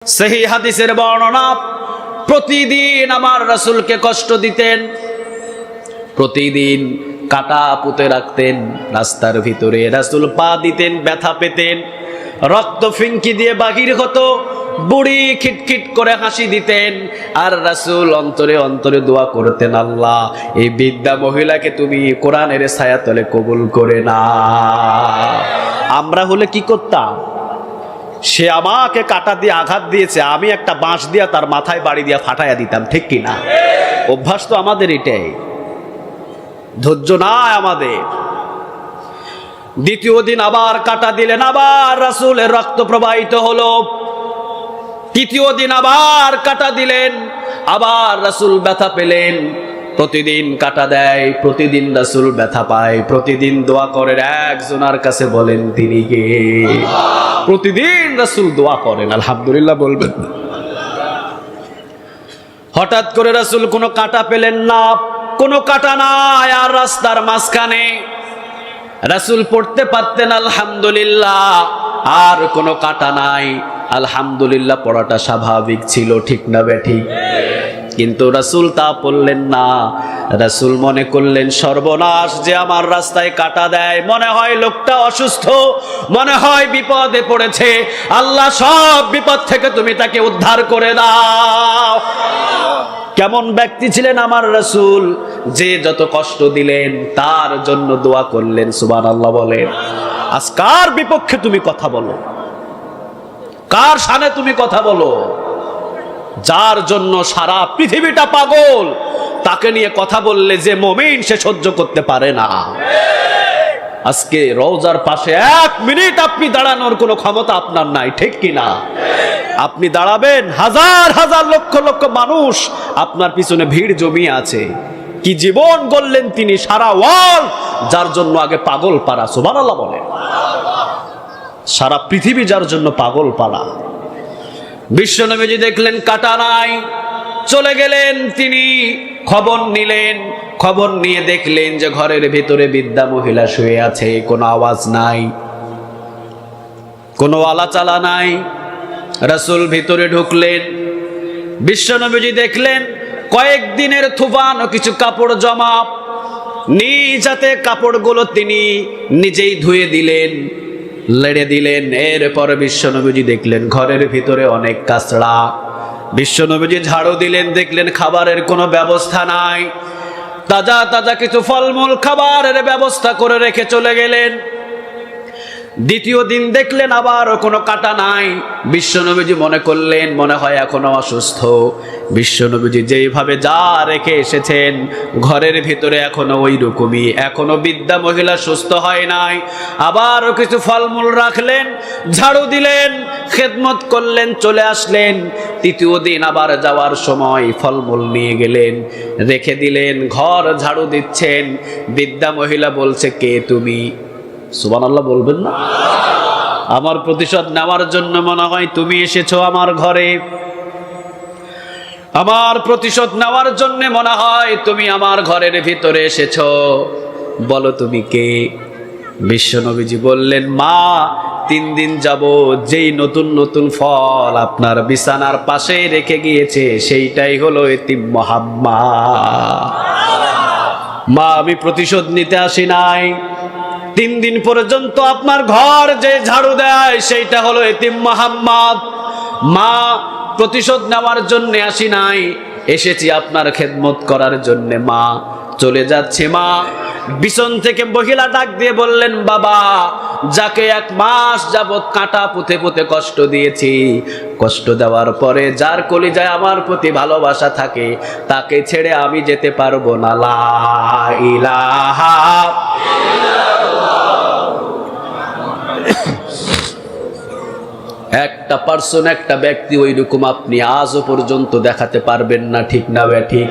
সহিহ হাদিসের বর্ণনা, প্রতিদিন আমার রাসূলকে কষ্ট দিতেন, প্রতিদিন কাটা পুঁতে রাখতেন রাস্তার ভিতরে। রাসূল পা দিতেন, ব্যথা পেতেন, রক্ত ফিনকি দিয়ে বাহির হতো, বুড়ি খিটখিট করে হাসি দিতেন। আর রাসূল অন্তরে অন্তরে দোয়া করতেন, আল্লাহ এই বৃদ্ধা মহিলাকে তুমি কোরআনের ছায়াতলে কবুল করে নাও। আমরা হলে কি করতাম? সে আমাকে কাটা দিয়ে আঘাত দিয়েছে, আমি একটা বাঁশ দিয়া তার মাথায় বাড়ি দিয়া ফাটাইয়া দিতাম, ঠিক কিনা? অভ্যাস তো আমাদের এটাই, ধৈর্য নাই আমাদের। দ্বিতীয় দিন আবার কাটা দিলেন, আবার রাসূলের রক্ত প্রবাহিত হলো। তৃতীয় দিন আবার কাটা দিলেন, আবার রাসূল ব্যথা পেলেন। প্রতিদিন কাটা দেয়, প্রতিদিন রাসূল ব্যথা পায়, প্রতিদিন দোয়া করেন। একজনের কাছে বলেন তিনি কে? প্রতিদিন রাসূল দোয়া করেন, আলহামদুলিল্লাহ বলবেন। হঠাৎ করে রাসূল কোনো কাটা পেলেন না, কোনো কাটা নাই। আর রাস্তার মাঝখানে রাসূল পড়তে পারতেন আলহামদুলিল্লাহ, আর কোনো কাটা নাই। আলহামদুলিল্লাহ পড়াটা স্বাভাবিক ছিল, ঠিক না বেঠিক? কিন্তু রাসূল তা পড়লেন না। রাসূল মনে করলেন, সর্বনাশ, যে আমার রাস্তায় কাটা দেয়, মনে হয় লোকটা অসুস্থ, মনে হয় বিপদে পড়েছে। আল্লাহ সব বিপদ থেকে তুমি তাকে উদ্ধার করে দাও। কেমন ব্যক্তি ছিলেন আমার রাসূল, যে যত কষ্ট দিলেন তার জন্য দোয়া করলেন। সুবহানাল্লাহ বলেন। আজ কার বিপক্ষে তুমি কথা বলো? কার শানে তুমি কথা বলো? যার জন্য সারা পৃথিবীটা পাগল, তাকে নিয়ে কথা বললে যে মুমিন সে সহ্য করতে পারে না। আজকে রওজার পাশে এক মিনিট আপনি দাঁড়ানোর কোনো ক্ষমতা আপনার নাই, ঠিক কিনা? আপনি দাঁড়াবেন, হাজার হাজার লক্ষ লক্ষ মানুষ আপনার পিছনে ভিড় জমিয়ে আছে। কি জীবন গড়লেন তিনি, সারা ওয়ার্ল্ড যার জন্য আগে পাগল পাড়া। সুবহানাল্লাহ বলেন। সারা পৃথিবী যার জন্য পাগল পাড়া। বিশ্বনবীজি দেখলেন কাটা নাই, চলে গেলেন। তিনি খবর নিলেন, খবর নিয়ে দেখলেন যে ঘরের ভিতরে বৃদ্ধা মহিলা শুয়ে আছে, কোনো আওয়াজ নাই, কোনো আলাচালা নাই। রাসূল ভিতরে ঢুকলেন। বিশ্বনবীজি দেখলেন কয়েকদিনের থুফান ও কিছু কাপড় জমা। নিজ হাতে কাপড়গুলো তিনি নিজেই ধুয়ে দিলেন, লেড়ে দিলেন। এরপর বিশ্বনবীজি দেখলেন ঘরের ভিতরে অনেক কাঁচড়া। বিশ্বনবীজি ঝাড়ু দিলেন, দেখলেন খাবারের কোনো ব্যবস্থা নাই। তাজা তাজা কিছু ফলমূল খাবারের ব্যবস্থা করে রেখে চলে গেলেন। দ্বিতীয় দিন দেখলেন আবারও কোনো কাটা নাই। বিশ্বনবীজি মনে করলেন মনে হয় এখনো অসুস্থ। বিশ্বনবীজি যেইভাবে যা রেখে এসেছেন ঘরের ভিতরে এখনো ওই রকমই, এখনো বৃদ্ধা মহিলা সুস্থ হয় নাই। আবারও কিছু ফলমূল রাখলেন, ঝাড়ু দিলেন, খেদমত করলেন, চলে আসলেন। তৃতীয় দিন আবার যাওয়ার সময় ফলমূল নিয়ে গেলেন, রেখে দিলেন, ঘর ঝাড়ু দিচ্ছেন। বৃদ্ধা মহিলা বলছে, কে তুমি? সুবহানাল্লাহ বলবেন না? আমার প্রতিশোধ নেওয়ার জন্য মনে হয় তুমি এসেছো আমার ঘরে। আমার প্রতিশোধ নেওয়ার জন্য মনে হয় তুমি আমার ঘরের ভিতরে এসেছো। বলো তুমি কে? বিশ্বনবীজি বললেন, মা 3 দিন যাবত যেই নতুন নতুন ফল আপনার বিছানার পাশে রেখে গিয়েছে সেইটাই হলো এতিম মুহাম্মদ। মা, আমি প্রতিশোধ নিতে আসি নাই। 3 দিন পর্যন্ত আপনার ঘর যে ঝাড়ু দেয় সেইটা হলো এতিম মুহাম্মদ। মা, প্রতিশোধ নেওয়ার জন্য আসি নাই, এসেছি আপনার খেদমত করার জন্য। মা, চলে যাচ্ছে। মা, বিছন থেকে মহিলা ডাক দিয়ে বললেন, বাবা, যাকে 1 মাস যাবত কাঁটা পুঁতে পুঁতে কষ্ট দিয়েছি, কষ্ট দেওয়ার পরে যার কলিজায় আমার প্রতি ভালোবাসা থাকে, তাকে ছেড়ে আমি যেতে পারবো না। লা ইলাহা একটা পার্সন, একটা ব্যক্তি ওই রকম আপনি আজও পর্যন্ত দেখাতে পারবেন না, ঠিক না ঠিক?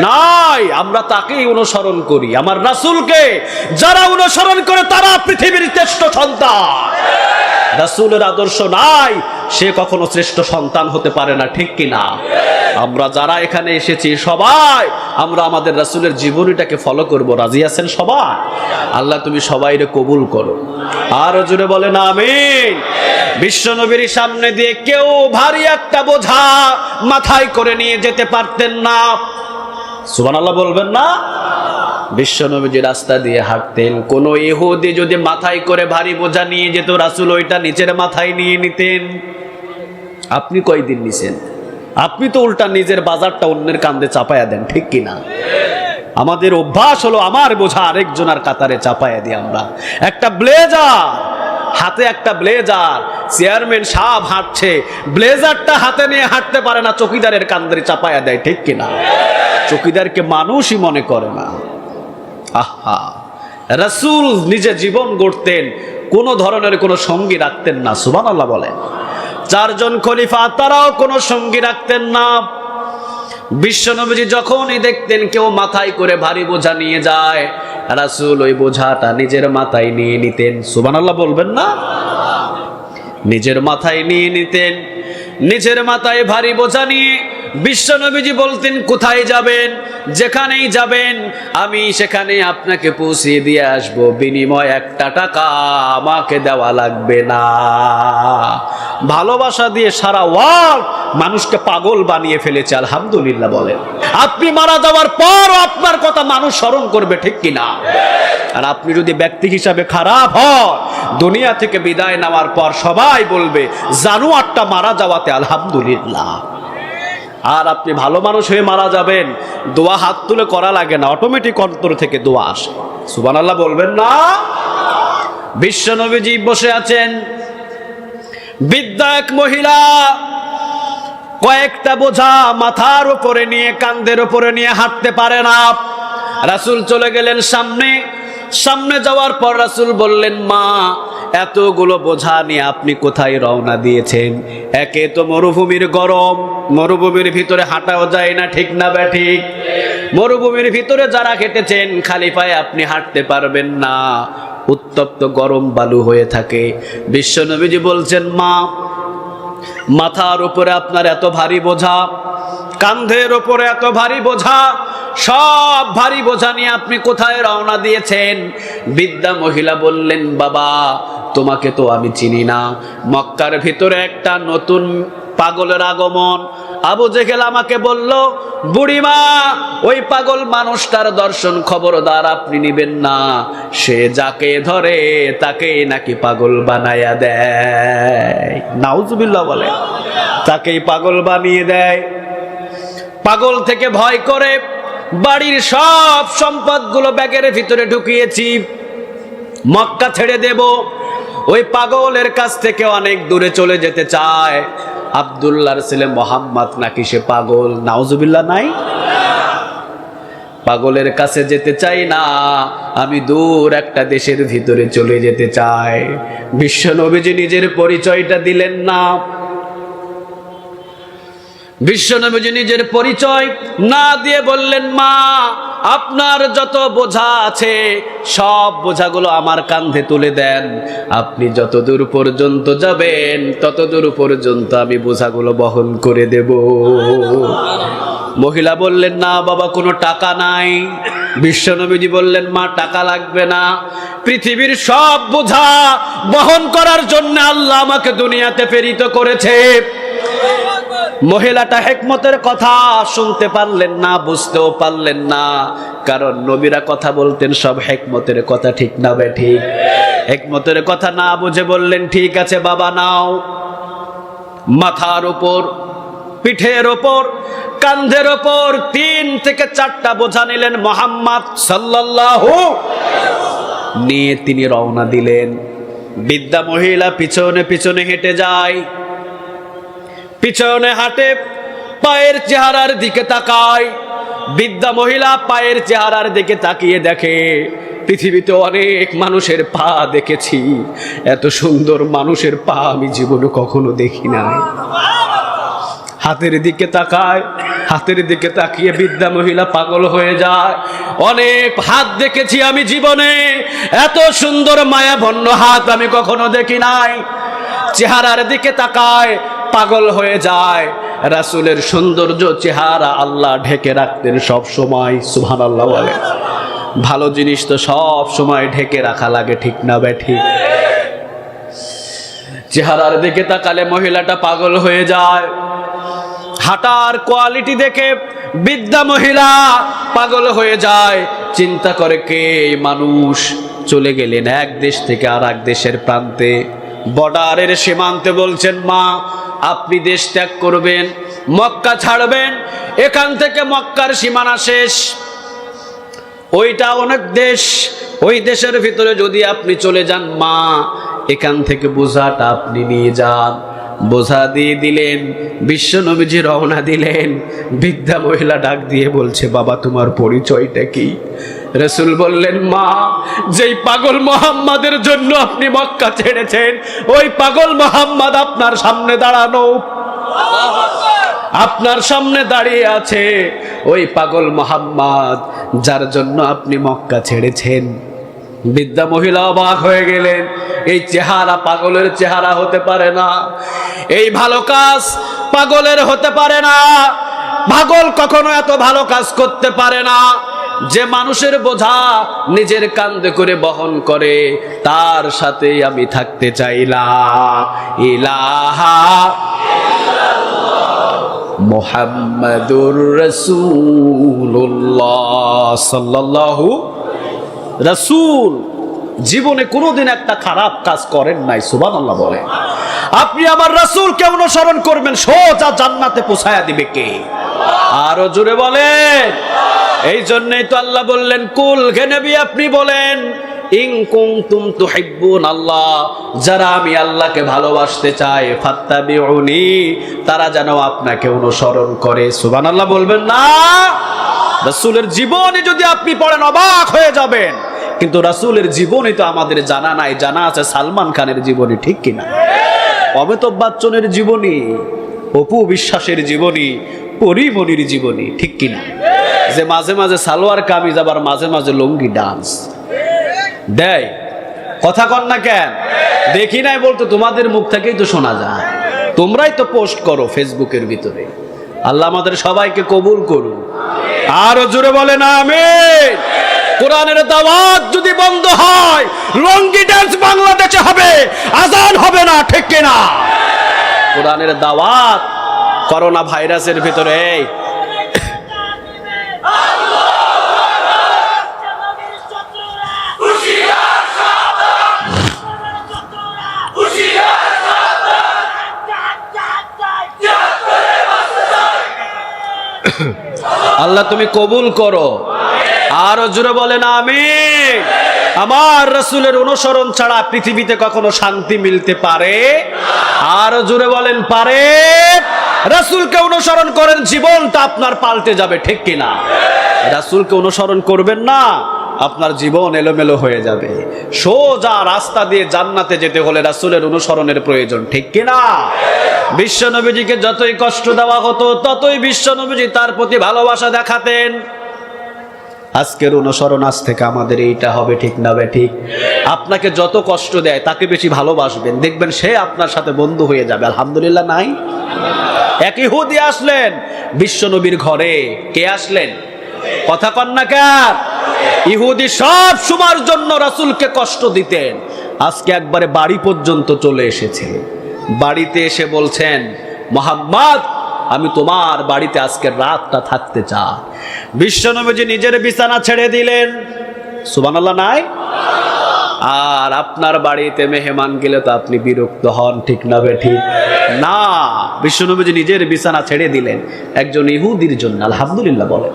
নাই, আমরা তাকেই অনুসরণ করি, আমার রাসূলকে। যারা অনুসরণ করে তারা পৃথিবীর শ্রেষ্ঠ সন্তান। রাসূলের আদর্শ নাই, সে কখনো শ্রেষ্ঠ সন্তান হতে পারে না, ঠিক কিনা? আমরা যারা এখানে এসেছি সবাই আমরা আমাদের রাসূলের জীবনীটাকে ফলো করব, রাজি আছেন সবাই? আল্লাহ তুমি সবাইরে কবুল করো, আর জোরে বলেন আমিন। বিশ্বনবীর সামনে দিয়ে কেউ ভারী একটা বোঝা মাথায় করে নিয়ে যেতে পারতেন না, সুবহানাল্লাহ বলবেন না? বিশ্বনবী যে রাস্তা দিয়ে হাঁটতেন, কোন ইহুদি যদি মাথায় করে ভারী বোঝা নিয়ে যেত, রাসূল ওইটা নিচের মাথায় নিয়ে নিতেন। আপনি কয়দিন নিছেন? আপনি তো উল্টা নিজের বাজারটা অন্যের কাঁধে চাপায়া দেন, ঠিক কিনা? আমাদের অভ্যাস হলো আমার বোঝা আরেকজনের কাতারে চাপায়া দিই আমরা। একটা ব্লেজার হাতে, একটা ব্লেজার, চেয়ারম্যান সাহেব হাঁটছে, ব্লেজারটা হাতে নিয়ে হাঁটতে পারে না, চকিদারের কাঁধে চাপায়া দেয়, ঠিক কিনা? চকিদারকে মানুষই মনে করে না। আহা, রাসূল নিজে জীবন গড়তেন, কোন ধরনের কোনো সঙ্গী রাখতেন না, সুবহানাল্লাহ বলেন। চারজন খলিফা তারাও কোনো সঙ্গী রাখতেন না। বিশ্বনবীজি যখনই দেখতেন কেউ মাথায় করে ভারী বোঝা নিয়ে যায়, রাসূল ওই বোঝাটা নিজের মাথায় নিয়ে নিতেন, সুবহানাল্লাহ বলবেন না? নিজের মাথায় নিয়ে নিতেন। নিজের মাথায় ভারী বোঝা নিয়ে বিশ্বনবীজি বলতেন, কোথায় যাবেন? যেখানেই যাবেন আমি সেখানে আপনাকে পৌঁছে দিয়ে আসব, বিনিময় একটা টাকা আমাকে দেওয়া লাগবে না। ভালোবাসা দিয়ে সারা ওয়ার্ল্ড মানুষকে পাগল বানিয়ে ফেলেছে, আলহামদুলিল্লাহ বলেন। আপনি মারা যাওয়ার পর আপনার কথা মানুষ স্মরণ করবে, ঠিক কিনা? আর আপনি যদি ব্যক্তি হিসাবে খারাপ হন, দুনিয়া থেকে বিদায় নেওয়ার পর সবাই বলবে জানোয়ারটা মারা যাওয়াতে আলহামদুলিল্লাহ। আর আপনি ভালো মানুষ হয়ে মারা যাবেন, দোয়া হাত তুলে করা লাগে না, অটোমেটিক অন্তর থেকে দোয়া আসে, সুবহানাল্লাহ বলবেন না? বিশ্বনবীজি বসে আছেন, বৃদ্ধা এক মহিলা কয়েকটা বোঝা মাথার উপরে নিয়ে, কাঁধের উপরে নিয়ে হাঁটতে পারে না। রাসূল চলে গেলেন সামনে। সামনে যাওয়ার পর রাসূল বললেন, মা এতগুলো বোঝা নিয়ে আপনি কোথায় রওনা দিয়েছেন? একে তো মরুভূমির গরম, মরুভূমির ভিতরে হাঁটাও যায় না, ঠিক না ব্যাঠিক? মরুভূমির ভিতরে যারা হেঁটেছেন খালি পায়ে আপনি হাঁটতে পারবেন না, উত্তপ্ত গরম বালু হয়ে থাকে। বিশ্বনবীজি বলছেন, মা মাথার উপরে আপনার এত ভারী বোঝা, কাঁধের উপরে এত ভারী বোঝা, সব ভারী বোঝা নিয়ে আপনি কোথায় রওনা দিয়েছেন? বৃদ্ধা মহিলা বললেন, বাবা তোমাকে তো আমি চিনি না, মক্কার ভিতরে একটা নতুন পাগলের আগমন। আবু জেহেল আমাকে বলল, বুড়িমা ওই পাগল মানুষটার দর্শন খবরদার আপনি নিবেন না, সে যাকে ধরে তাকে নাকি পাগল বানায়া দেয়। নাউজুবিল্লাহ বলে, তাকেই পাগল বানিয়ে দেয়। পাগল থেকে ভয় করে বাড়ির সব সম্পদগুলো ব্যাগের ভিতরে ঢুকিয়েছি, মক্কা ছেড়ে দেব। ওই পাগলের কাছ থেকে অনেক দূরে চলে যেতে চায়। আব্দুল্লাহর ছেলে মোহাম্মদ নাকি সে পাগল, নাউজুবিল্লাহ নাই? পাগলের কাছে যেতে চাই না, আমি দূর একটা দেশের ভিতরে চলে যেতে চাই। বিশ্বনবীজি নিজের পরিচয়টা দিলেন না। বিশ্বনবীজি নিজের পরিচয় না দিয়ে বললেন, মা আপনার যত বোঝা আছে সব বোঝাগুলো আমার কাঁধে তুলে দেন, আপনি যত দূর পর্যন্ত যাবেন তত দূর পর্যন্ত আমি বোঝাগুলো বহন করে দেব। মহিলা বললেন, না বাবা কোনো টাকা নাই। বিশ্বনবীজি বললেন, মা টাকা লাগবে না, পৃথিবীর সব বোঝা বহন করার জন্য আল্লাহ আমাকে দুনিয়াতে প্রেরিত করেছে। মহিলাটা হিকমতের কথা শুনতে পারলেন না, বুঝতেও পারলেন না, কারণ নবীরা কথা বলতেন সব হিকমতের কথা, ঠিক না বেঠিক? হিকমতের কথা না বুঝে বললেন, ঠিক আছে বাবা নাও। মাথার উপর, পিঠের ওপর, কাঁধের ওপর 3 থেকে 4টা বোঝা নিলেন মুহাম্মদ সাল্লাল্লাহু, নিয়ে তিনি রওনা দিলেন। বৃদ্ধা মহিলা পিছনে পিছনে হেঁটে যায়, পিছনে হাঁটে, পায়ের চেহারার দিকে তাকায়। বৃদ্ধা মহিলা পায়ের চেহারার দিকে তাকিয়ে দেখে, পৃথিবীতে অনেক মানুষের পা দেখেছি, এত সুন্দর মানুষের পা আমি জীবনে কখনো দেখি নাই। হাতের দিকে তাকায়, হাতের দিকে তাকিয়ে বৃদ্ধা মহিলা পাগল হয়ে যায়। অনেক হাত দেখেছি আমি জীবনে, এত সুন্দর মায়াবন্য হাত আমি কখনো দেখি নাই। চেহারার দিকে তাকায় পাগল হয়ে যায়। রাসূলের সৌন্দর্য চেহারা আল্লাহ ঢেকে রাখতেন সব সময়। সুবহানাল্লাহ বলে। ভালো জিনিস তো সব সময় ঢেকে রাখা লাগে, ঠিক না বেঠিক? চেহারার দিকে তাকালে মহিলাটা পাগল হয়ে যায়। হাঁটার কোয়ালিটি দেখে বৃদ্ধা মহিলা পাগল হয়ে যায়। চিন্তা করে কে এই মানুষ? চলে গেলেন এক দেশ থেকে আর এক দেশের প্রান্তে, বর্ডারের সীমান্তে। বলছেন, মা আপনি দেশ ত্যাগ করবেন, মক্কা ছাড়বেন। এখান থেকে মক্কার সীমানা শেষ, ওইটা অনেক দেশ, ওই দেশের ভিতরে যদি আপনি চলে যান মা, এখান থেকে বোঝাটা আপনি নিয়ে যান। বোঝা দিয়ে দিলেন, বিশ্ব নবীজি রওনা দিলেন। বৃদ্ধা মহিলা ডাক দিয়ে বলছে, বাবা তোমার পরিচয়টা কি? রাসূল বললেন, মা যেই পাগল মুহাম্মাদের জন্য আপনি মক্কা ছেড়েছেন, ওই পাগল মুহাম্মদ আপনার সামনে দাঁড়ানো, আপনার সামনে দাঁড়িয়ে আছে। ওই পাগল মুহাম্মদ যার জন্য আপনি মক্কা ছেড়েছেন। বৃদ্ধা মহিলা অবাক হয়ে গেলেন। এই চেহারা পাগলের চেহারা হতে পারে না, এই ভালো কাজ পাগলের হতে পারে না। পাগল কখনো এত ভালো কাজ করতে পারে না। যে মানুষের বোঝা নিজের কাঁধে করে বহন করে, তার সাথে আমি থাকতে চাইলাম। ইলাহা মুহাম্মাদুর রাসূলুল্লাহ সাল্লাল্লাহু। রাসূল জীবনে কোনোদিন একটা খারাপ কাজ করেন নাই। সুবহানাল্লাহ বলে। আপনি আমার রাসূলকে অনুসরণ করবেন, সোজা জান্নাতে পৌঁছায়া দিবে কে? আরো জোরে বলেন। এই জন্যই তো আল্লাহ বললেন, কুল হে নবী আপনি বলেন, ইন কুনতুম তুহিব্বুন আল্লাহ, যারা আমি আল্লাহকে ভালোবাসতে চাই, ফাত্তাবিউনি, তারা যেন আপনাকে অনুসরণ করে। সুবহানাল্লাহ বলবেন না? রাসূলের জীবনী যদি আপনি পড়েন অবাক হয়ে যাবেন। কিন্তু রাসূলের জীবনী তো আমাদের জানা নাই। জানা আছে সালমান খানের জীবনী, ঠিক কিনা? অমিতাভ বচ্চনের জীবনী, অপু বিশ্বাসের জীবনী, পরিমণির জীবনী, ঠিক কিনা? যে মাঝে মাঝে সালোয়ার কামিজ আবার মাঝে মাঝে লুঙ্গি ডান্স দেয়। কথা কন না কেন? দেখি নাই বলতো তোমাদের মুখ থেকেই তো শোনা যায়। তোমরাই তো পোস্ট করো ফেসবুকের ভিতরে। আল্লাহ আমাদের সবাইকে কবুল করুন। আরো জোরে বলেন আমিন। কোরআনের দাওয়াত যদি বন্ধ হয়, লুঙ্গি ডান্স বাংলাদেশে হবে, আজান হবে না, ঠিক কিনা? কোরআনের দাওয়াত করোনা ভাইরাসের ভিতরে আল্লাহ তুমি কবুল করো। আরো জোরে বলেন আমিন। আমার রাসূলের অনুসরণ ছাড়া পৃথিবীতে কখনো শান্তি মিলতে পারে? আরো জোরে বলেন পারে? রাসূলকে অনুসরণ করেন, জীবনটা আপনার পাল্টে যাবে, ঠিক কিনা? রাসূলকে অনুসরণ করবেন না, আপনার জীবন এলোমেলো হয়ে যাবে। সোজা রাস্তা দিয়ে জান্নাতে যেতে হলে রাসূলের অনুসরণের প্রয়োজন, ঠিক কিনা? বিশ্ব নবীজিকে যতই কষ্ট দেওয়া হতো, ততই বিশ্ব নবীজি তার প্রতি ভালোবাসা দেখাতেন। আজকের অনুসরণ আজ থেকে আমাদের এইটা হবে, ঠিক না বে ঠিক? আপনাকে যত কষ্ট দেয় তাকে বেশি ভালোবাসবেন, দেখবেন সে আপনার সাথে বন্ধু হয়ে যাবে। আলহামদুলিল্লাহ নাই? এক ইহুদি আসলেন বিশ্ব নবীর ঘরে। কে আসলেন? কথা কন না কেন? ইহুদি সব সময়ের জন্য রাসূলকে কষ্ট দিতেন। আজকে একবারে বাড়ি পর্যন্ত চলে এসেছে। বাড়িতে এসে বলছেন, মুহাম্মদ আমি তোমার বাড়িতে আজকের রাতটা থাকতে চাই। বিশ্বনবীজি নিজের বিছানা ছেড়ে দিলেন। সুবহানাল্লাহ নাই? আর আপনার বাড়িতে মেহমান গেলে তো আপনি বিরক্ত হন, ঠিক না বে ঠিক? না, বিশ্বনবীজি নিজের বিছানা ছেড়ে দিলেন একজন ইহুদির জন্য। আলহামদুলিল্লাহ বলে।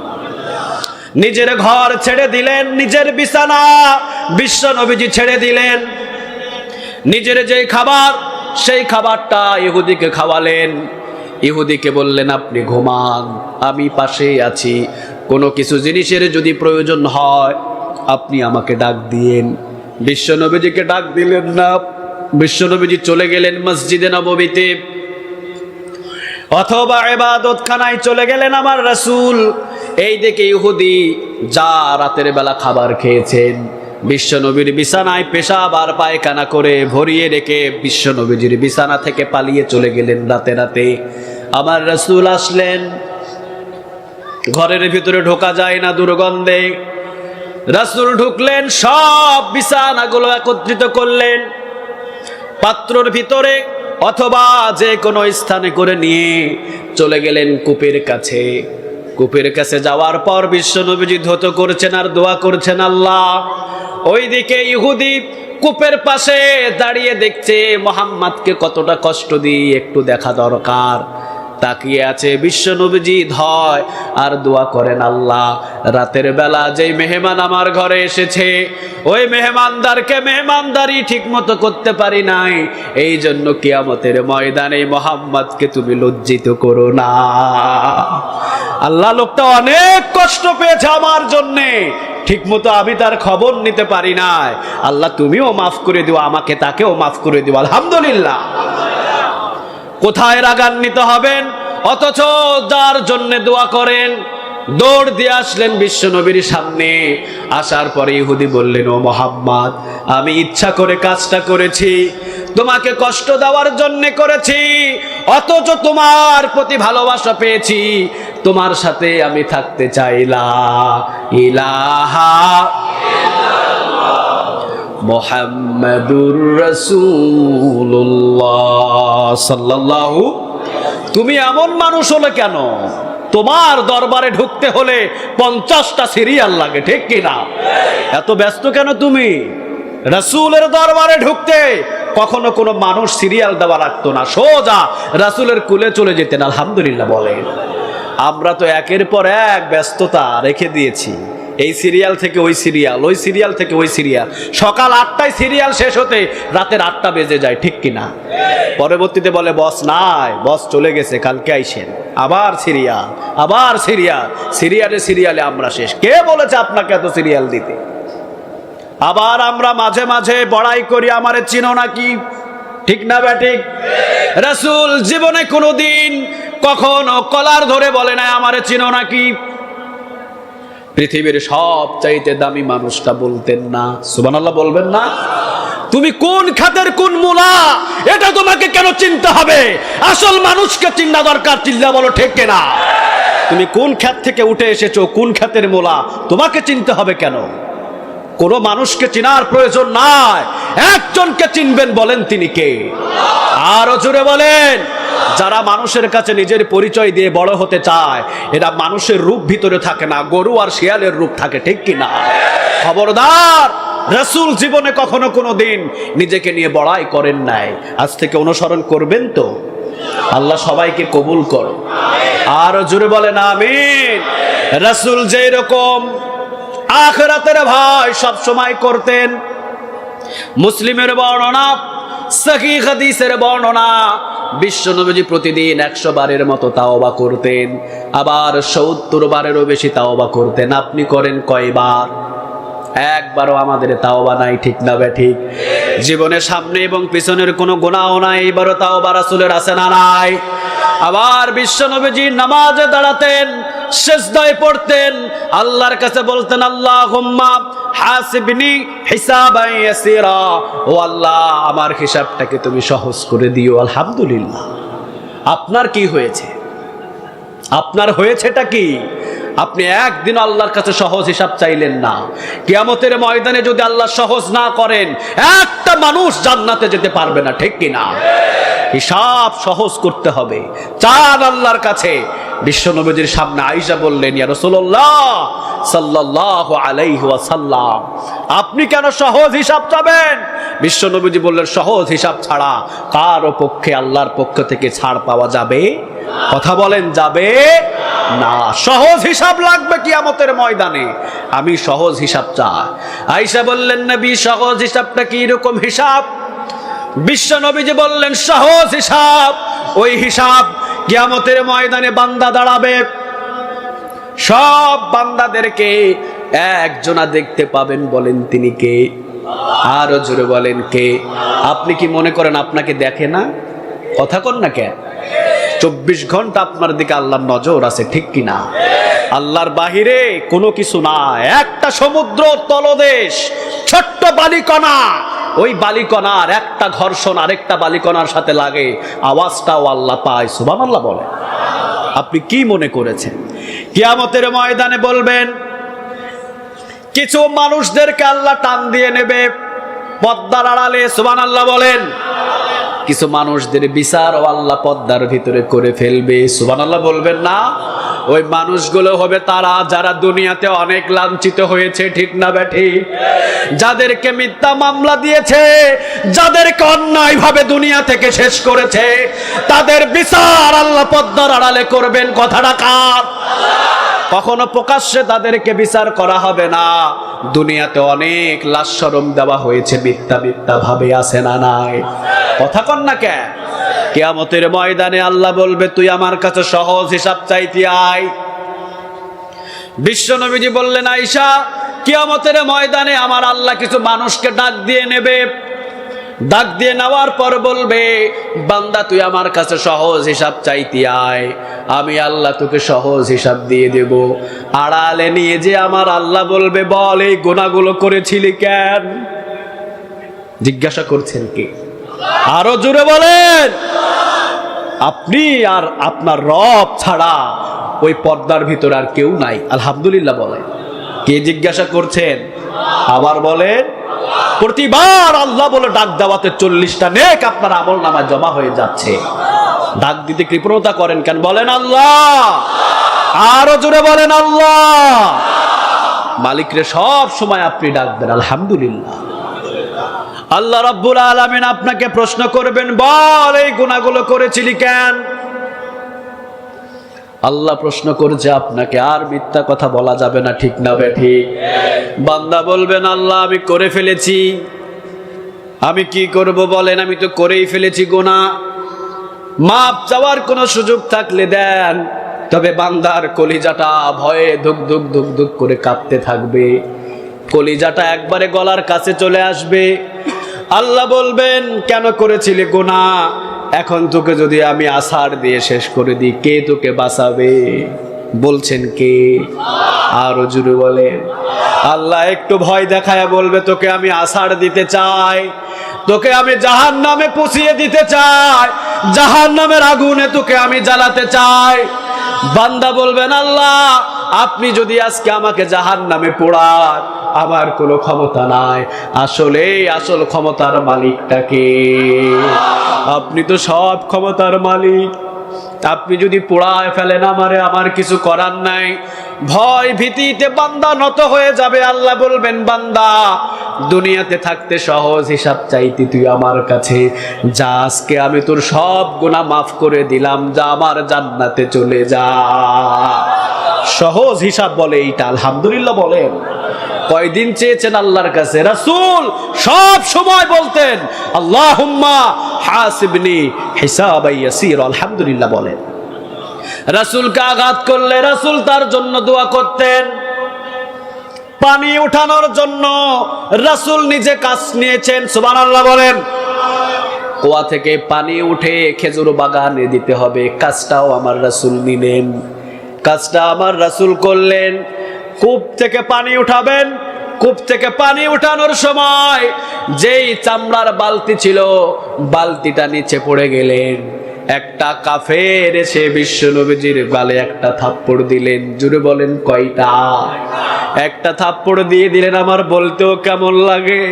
নিজের ঘর ছেড়ে দিলেন, নিজের বিছানা বিশ্বনবীজি ছেড়ে দিলেন। নিজের যে খাবার, সেই খাবারটা ইহুদিকে খাওয়ালেন। ইহুদিকে বললেন, আপনি ঘুমান, আমি পাশেই আছি, কোনো কিছু জিনিসের যদি প্রয়োজন হয় আপনি আমাকে ডাক দিয়েন। বিশ্বনবীজিকে ডাক দিলেন না। বিশ্বনবীজি চলে গেলেন মসজিদে নববীতে, অথবা ইবাদতখানায় চলে গেলেন আমার রাসূল। এই দেখে ইহুদি যা রাতের বেলা খাবার খেয়েছেন, বিশ্বনবীর বিছানায় পেশাব আর পায়খানা করে ভরিয়ে রেখে বিশ্বনবীজির বিছানা থেকে পালিয়ে চলে গেলেন রাতে রাতে। আমার রাসূল আসলেন, ঘরের ভিতরে ঢোকা যায় না দুর্গন্ধে। রাসূল ঢুকলেন, সব বিছানাগুলো একত্রিত করলেন, পাত্রর ভিতরে অথবা যে কোনো স্থানে করে নিয়ে চলে গেলেন কূপের কাছে। কূপের কাছে যাওয়ার পর বিশ্বনবীজি ধৌত করছেন আর দোয়া করছেন, আল্লাহ। ওইদিকে ইহুদি কূপের পাশে দাঁড়িয়ে দেখছে মুহাম্মদকে কতটা কষ্ট দিই, একটু দেখা দরকার। তাকিয়ে আছে বিশ্বনবীজি ধয় আর দোয়া করেন, আল্লাহ, রাতের বেলা যেই মেহমান আমার ঘরে এসেছে ওই মেহমানদারকে মেহমানদারি ঠিক মতো করতে পারি নাই, এই জন্য কিয়ামতের ময়দানে মুহাম্মদকে তুমি লজ্জিত করো না। আল্লাহ, লোকটা অনেক কষ্ট পেয়েছে আমার জন্যে, ঠিক মতো আমি তার খবর নিতে পারি নাই, আল্লাহ তুমিও মাফ করে দিও, আমাকে তাকেও মাফ করে দিও। আলহামদুলিল্লাহ। কোথায় রাগান্বিত হবেন, অথচ যার জন্য দোয়া করেন। দৌড় দিয়ে আসলেন বিশ্বনবীর সামনে। আসার পরে ইহুদি বললেন, ও মুহাম্মদ, আমি ইচ্ছা করে কাজটা করেছি, তোমাকে কষ্ট দেওয়ার জন্য করেছি, অথচ তোমার প্রতি ভালোবাসা পেয়েছি, তোমার সাথে আমি থাকতে চাইলাম। ইলাহা মুহাম্মাদুর রাসূলুল্লাহ সাল্লাল্লাহু। তুমি এমন মানুষ হলে কেন? তোমার দরবারে ঢুকতে হলে 50টা সিরিয়াল লাগে, ঠিক কিনা? এত ব্যস্ত কেন তুমি? রাসূলের দরবারে ঢুকতে কখনো কোনো মানুষ সিরিয়াল দেওয়া লাগতো না, সোজা রাসূলের কুলে চলে যেতেন। আলহামদুলিল্লাহ বলেন। আমরা তো একের পর এক ব্যস্ততা রেখে দিয়েছি, এই সিরিয়াল থেকে ওই সিরিয়াল, ওই সিরিয়াল থেকে ওই সিরিয়াল। সকাল 8টায় সিরিয়াল শেষ হতে রাতের 8টা বেজে যায়, ঠিক কিনা? পরবর্তীতে বলে বস নাই, বস চলে গেছে, কালকে আইসেন। আবার সিরিয়াল, আবার সিরিয়াল, সিরিয়ালে সিরিয়ালে আমরা শেষ। কে বলেছে আপনাকে এত সিরিয়াল দিতে? আবার আমরা মাঝে মাঝে বড়াই করি, আমারে চিনো নাকি, ঠিক না ব্যাঠিক? রাসূল জীবনে কোনোদিন কখনো কলার ধরে বলে না আমারে চিনো নাকি। পৃথিবীর সবচাইতে দামি মানুষটা বলতেন না? সুবহানাল্লাহ বলবেন না? তুমি কোন খাতের কোন মূলা এটা তোমাকে কেন চিনতে হবে? আসল মানুষকে চিন্তা দরকার, চিল্লা বলো ঠিক কিনা? তুমি কোন খাত থেকে উঠে এসেছো, কোন খাতের মূলা, তোমাকে চিনতে হবে কেন? কোন মানুষকে চিনার প্রয়োজন নাই, একজনকে চিনবেন, বলেন তিনি কে? আরো জোরে বলেন। যারা মানুষের কাছে নিজের পরিচয় দিয়ে বড় হতে চায় এরা মানুষের রূপ ভিতরে থাকে না, গরু আর শিয়ালের রূপ থাকে, ঠিক কিনা? খবরদার, রাসূল জীবনে কখনো কোনো দিন নিজেকে নিয়ে বড়াই করেন নাই। আজ থেকে অনুসরণ করবেন তো? আল্লাহ সবাইকে কবুল করো। আর জোরে বলেন আমিন। রাসূল যেই রকম আখিরাতের ভয় সব সময় করতেন, মুসলিমের বর্ণনা, সহিহ হাদিসের বর্ণনা, বিশ্বনবী প্রতিদিন 100 বারের মতো তাওবা করতেন, আবার 70 বারেরও বেশি তাওবা করতেন। আপনি করেন কয়বার? একবারও আমাদের তাওবা নাই, ঠিক না ঠিক? জীবনের সামনে এবং পিছনের কোনো গুনাহ নাই, এবারও তাওবা রাসূলের আছে না নাই? আবার বিশ্বনবীজি নামাজে দাঁড়াতেন, সিজদায় পড়তেন, আল্লাহর কাছে বলতেন, আল্লাহুম্মা হাসিবনি হিসাবান ইয়াসিরা, ও আল্লাহ আমার হিসাবটাকে তুমি সহজ করে দিও। আলহামদুলিল্লাহ। আপনার কি হয়েছে? আপনার হয়েছেটা কি? আপনি একদিন আল্লাহর কাছে সহজ হিসাব চাইলেন না। কিয়ামতের ময়দানে যদি আল্লাহ সহজ না করেন একটা মানুষ জান্নাতে যেতে পারবে না, ঠিক কিনা? হিসাব সহজ করতে হবে, চান আল্লাহর কাছে। বিশ্বনবীর সামনে আয়েশা বললেন, ইয়া রাসূলুল্লাহ সাল্লাল্লাহু আলাইহি ওয়াসাল্লাম, আপনি কেন সহজ হিসাব চাবেন? বিশ্বনবী বললেন, সহজ হিসাব ছাড়া কারো পক্ষে আল্লাহর পক্ষ থেকে ছাড় পাওয়া যাবে? কথা বলেন, যাবে না। সহজ হিসাব লাগবে কিয়ামতের ময়দানে। আমি সহজ হিসাব চাই। আয়েশা বললেন, নবী সহজ হিসাবটা কি রকম হিসাব? বিশ্বনবী বললেন, সহজ হিসাব ওই হিসাব কিয়ামতের ময়দানে বান্দা দাঁড়াবে, সব বান্দাদেরকে একজনা দেখতে পাবেন। বলেন তিনি কে? আরো জোরে বলেন কে? আপনি কি মনে করেন আপনাকে দেখে না? কথা কন না কেন? 24 ঘন্টা আপনার দিকে আল্লাহর নজর আছে, ঠিক কিনা? আল্লাহর বাহিরে কোনো কিছু না, একটা সমুদ্র তলদেশ, ছোট্ট বালিকণা, ওই বালিকণার একটা ঘর্ষণ আরেকটা বালিকণার সাথে লাগে, আওয়াজটাও আল্লাহ পায়। সুবহানাল্লাহ বলে। আপনি কি মনে করেছেন কিয়ামতের ময়দানে বলবেন কিছু মানুষদেরকে আল্লাহ টান দিয়ে নেবে পর্দার আড়ালে? সুবহানাল্লাহ বলেন। কিছু মানুষদের বিচার ও আল্লাহ পর্দার ভিতরে করে ফেলবে। সুবহানাল্লাহ বলবেন না? ওই মানুষগুলো হবে তারা যারা দুনিয়াতে অনেক লাঞ্ছিত হয়েছে, ঠিক না বেঠিক? যাদেরকে মিথ্যা মামলা দিয়েছে, যাদেরকে অন্যায়ভাবে দুনিয়া থেকে শেষ করেছে, তাদের বিচার আল্লাহ পর্দার আড়ালে করবেন। কথাটা কার? কখনো প্রকাশ্যে তাদেরকে বিচার করা হবে না। দুনিয়াতে অনেক লাশ শরম দেওয়া হয়েছে মিথ্যা মিথ্যা ভাবে, আছে না নাই? কথা কন না কেন? কিয়ামতের ময়দানে আল্লাহ বলবে তুই আমার কাছে সহজ হিসাব চাইতে আয়। বিশ্ব নবীজি বললেন আয়েশা, কিয়ামতের ময়দানে আমার আল্লাহ কিছু মানুষকে ডাক দিয়ে নেবে। ডাক দিয়ে নেওয়ার পর বলবে বান্দা তুই আমার কাছে সহজ হিসাব চাইতে আয়, আমি আল্লাহ তোকে সহজ হিসাব দিয়ে দেব। আড়ালে নিয়ে যে আমার আল্লাহ বলবে বল এই গুনাহগুলো করেছিলি কেন? জিজ্ঞাসা করছেন কি? আরো জোরে বলেন। আপনি আর আপনার রব ছাড়া ওই পর্দার ভিতর আর কেউ নাই। আলহামদুলিল্লাহ বলেন। কে জিজ্ঞাসা করছেন? আবার বলেন। প্রতিবার আল্লাহ বলে ডাক দেওয়াতে 40টা নেক আপনার আমল নামায় জমা হয়ে যাচ্ছে। ডাক দিতে কৃপণতা করেন কেন? বলেন আল্লাহ। আরো জোরে বলেন আল্লাহ। মালিকরে সব সময় আপনি ডাকবেন। আলহামদুলিল্লাহ। আল্লাহ রাব্বুল আলামিন আপনাকে প্রশ্ন করবেন বল এই গুনাহগুলো করেছিলি কেন? আল্লাহ প্রশ্ন করছে আপনাকে, আর মিথ্যা কথা বলা যাবে না, ঠিক না বেঠিক? বান্দা বলবেন আল্লাহ আমি করে ফেলেছি। আমি কি করব বলেন? আমি তো করেই ফেলেছি গুনাহ। মাপ চাওয়ার কোনো সুযোগ থাকলে দেন। তবে বান্দার কলিজাটা ভয়ে ধুক ধুক ধুক ধুক করে কাঁপতে থাকবে। কলিজাটা একবারে গলার কাছে চলে আসবে। আল্লাহ বলবেন কেন করেছিলি গুনাহ? এখন তোকে যদি আমি আছাড় দিয়ে শেষ করে দিই, কে তোকে বাঁচাবে? বলছেন কে? আরো জোরে বলেন। আল্লাহ একটু ভয় দেখায় বলবে তোকে আমি আছাড় দিতে চাই, তোকে আমি জাহান্নামে পৌঁছিয়ে দিতে চাই, জাহান্নামের আগুনে তোকে আমি জ্বালাতে চাই। বান্দা বলবেন আল্লাহ আপনি যদি আজকে আমাকে জাহান্নামে পোড়ান আমার কোনো ক্ষমতা নাই। আসলে আসল ক্ষমতার মালিকটাকে? আপনি তো সব ক্ষমতার মালিক। আপনি যদি পোড়ায় ফেলেন আমারে, আমার কিছু করার নাই। ভয় ভীতিতে বান্দা নত হয়ে যাবে। আল্লাহ বলবেন বান্দা দুনিয়াতে থাকতে সহজ হিসাব চাইতি তুই আমার কাছে, যা আজকে আমি তোর সব গুনাহ মাফ করে দিলাম, যা আমার জান্নাতে চলে যা। সহজ হিসাব বলে এইটা। আলহামদুলিল্লাহ বলেন। কয়দিন চেয়েছেন আল্লাহর কাছে? রাসূল সব সময় বলতেন আল্লাহুম্মা হাসিবনি হিসাবান ইয়াসীর। আলহামদুলিল্লাহ বলেন। রাসূলকে আঘাত করলে রাসূল তার জন্য দোয়া করতেন। পানি উঠানোর জন্য রাসূল নিজে কাজ নিয়েছেন। সুবহানাল্লাহ বলেন। কুয়া থেকে পানি উঠে খেজুর বাগানে দিতে হবে, কাজটাও আমার রাসূল নিলেন। কাজটা আমার রাসূল করলেন। কূপ থেকে পানি উঠাবেন, কূপ থেকে পানি উঠানোর সময় যেই চামড়ার বালতি ছিল বালতিটা নিচে পড়ে গেলেন। একটা কাফের এসে বিশ্ব নবীজির গালে একটা থাপ্পড় দিলেন। জুড়ে বলেন কয়টা? একটা থাপ্পড় দিয়ে দিলেন। আমার বলতেও কেমন লাগে।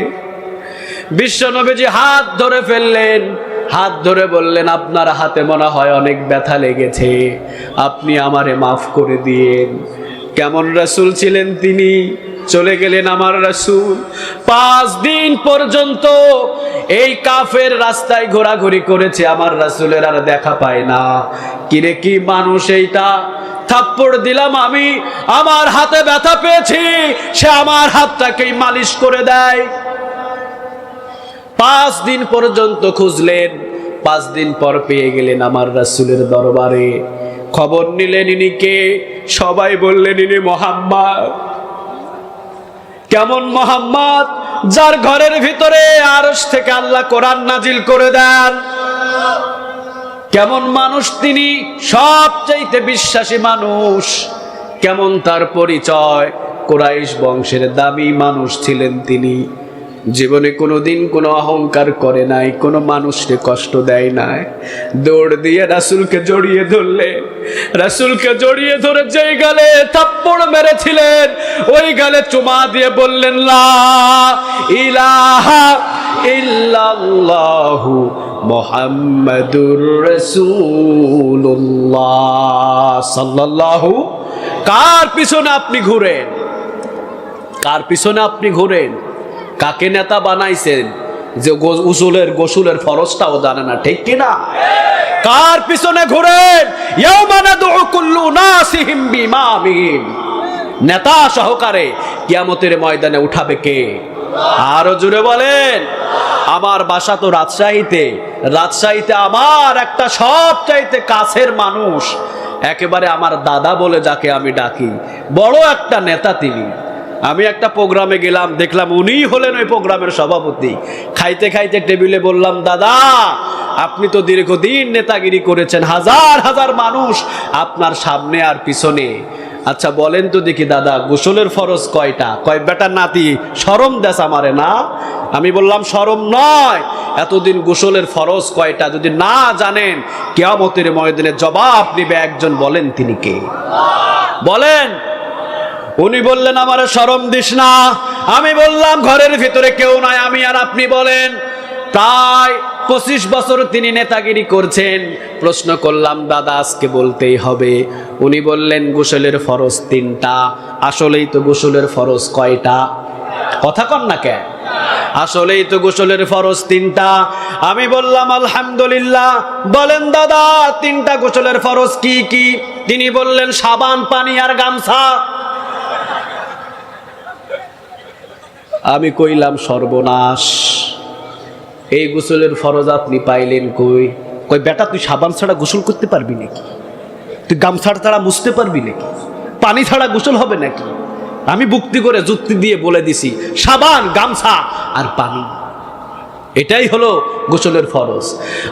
বিশ্ব নবীজি হাত ধরে ফেললেন। হাত ধরে বললেন আপনার হাতে মনে হয় অনেক ব্যথা লেগেছে, আপনি আমারে মাফ করে দিয়েন। কেমন রাসূল ছিলেন তিনি। চলে গেলেন আমার রাসূল। 5 দিন পর্যন্ত এই কাফের রাস্তায় ঘোরাঘুরি করেছে, আমার রাসূলের আর দেখা পায় না। কিরে কি মানুষ এইটা? থাপ্পড় দিলাম আমি, আমার হাতে ব্যথা পেয়েছি, সে আমার হাতটাকেই মালিশ করে দেয়। 5 দিন পর্যন্ত খুঁজলেন। 5 দিন পর পেয়ে গেলেন আমার রাসূলের দরবারে। খবর নিলেন ইনি কে? সবাই বললেন ইনি মুহাম্মদ। কেমন মুহাম্মদ? যার ঘরের ভিতরে আরশ থেকে আল্লাহ কোরআন নাজিল করে দেন। কেমন মানুষ তিনি, সবচাইতে বিশ্বাসী মানুষ। কেমন তার পরিচয়, কুরাইশ বংশের দামি মানুষ ছিলেন তিনি। জীবনে কোনোদিন কোনো অহংকার করে নাই, কোনো মানুষকে কষ্ট দেয় নাই। দৌড় দিয়ে রাসূলকে জড়িয়ে ধরলে, রাসূলকে জড়িয়ে ধরে যেই গালে থাপ্পড় মেরেছিলেন ওই গালে চুমা দিয়ে বললেন, লা ইলাহা ইল্লাল্লাহু মুহাম্মাদুর রাসূলুল্লাহ সাল্লাল্লাহু। কার পিছনে আপনি ঘুরেন? কার পিছনে আপনি ঘুরেন? কাকে নেতা বানাইছেন যে গোসলের ফরজটাও জানে না, ঠিক কিনা? কার পিছনে ঘুরেন? ইয়াউমা নাদউ কুল্লু নাসিহিম বিইমামিহিম। নেতা সহকারে কিয়ামতের ময়দানে উঠাবে কে? আরো জোরে বলেন। আমার বাসা তো রাজশাহীতে। রাজশাহীতে আমার একটা সবচাইতে কাছের মানুষ, একেবারে আমার দাদা বলে যাকে আমি ডাকি, বড় একটা নেতা তিনি। আমি একটা প্রোগ্রামে গেলাম, দেখলাম উনিই হলেন ওই প্রোগ্রামের সভাপতি। খাইতে খাইতে টেবিলে বললাম, দাদা আপনি তো দীর্ঘদিন নেতাগিরি করেছেন, হাজার হাজার মানুষ আপনার সামনে আর পিছনে। আচ্ছা বলেন তো দেখি দাদা, গোসলের ফরজ কয়টা? কয় বেটা নাতি শরম দেশ আমারে না। আমি বললাম শরম নয়, এতদিন গোসলের ফরজ কয়টা যদি না জানেন, কিয়ামতের ময়দানে জবাব নিবে একজন, বলেন তিনি কে? বলেন। উনি বললেন আমারে শরম দিস না। আমি বললাম ঘরের ভিতরে কেউ নাই, আমি আর আপনি বলেন। প্রায় 25 বছর তিনি নেতাগিরি করছেন। প্রশ্ন করলাম, দাদা আজকে বলতেই হবে। উনি বললেন গোসলের ফরজ 3টা। আসলেই তো গোসলের ফরজ কয়টা? কথা কন না কেন? আসলেই তো গোসলের ফরজ 3টা। আমি বললাম আলহামদুলিল্লাহ। বলেন দাদা 3টা গোসলের ফরজ কি কি? তিনি বললেন সাবান, পানি আর গামছা। আমি কইলাম সর্বনাশ, এই গোসলের ফরজ আপনি পাইলেন কই? কই বেটা তুই সাবান ছাড়া গোসল করতে পারবি নাকি? তুই গামছা ছাড়া মুছতে পারবি নাকি? পানি ছাড়া গোসল হবে নাকি? আমি যুক্তি করে যুক্তি দিয়ে বলে দিছি সাবান, গামছা আর পানি, এটাই হলো গোসলের ফরজ।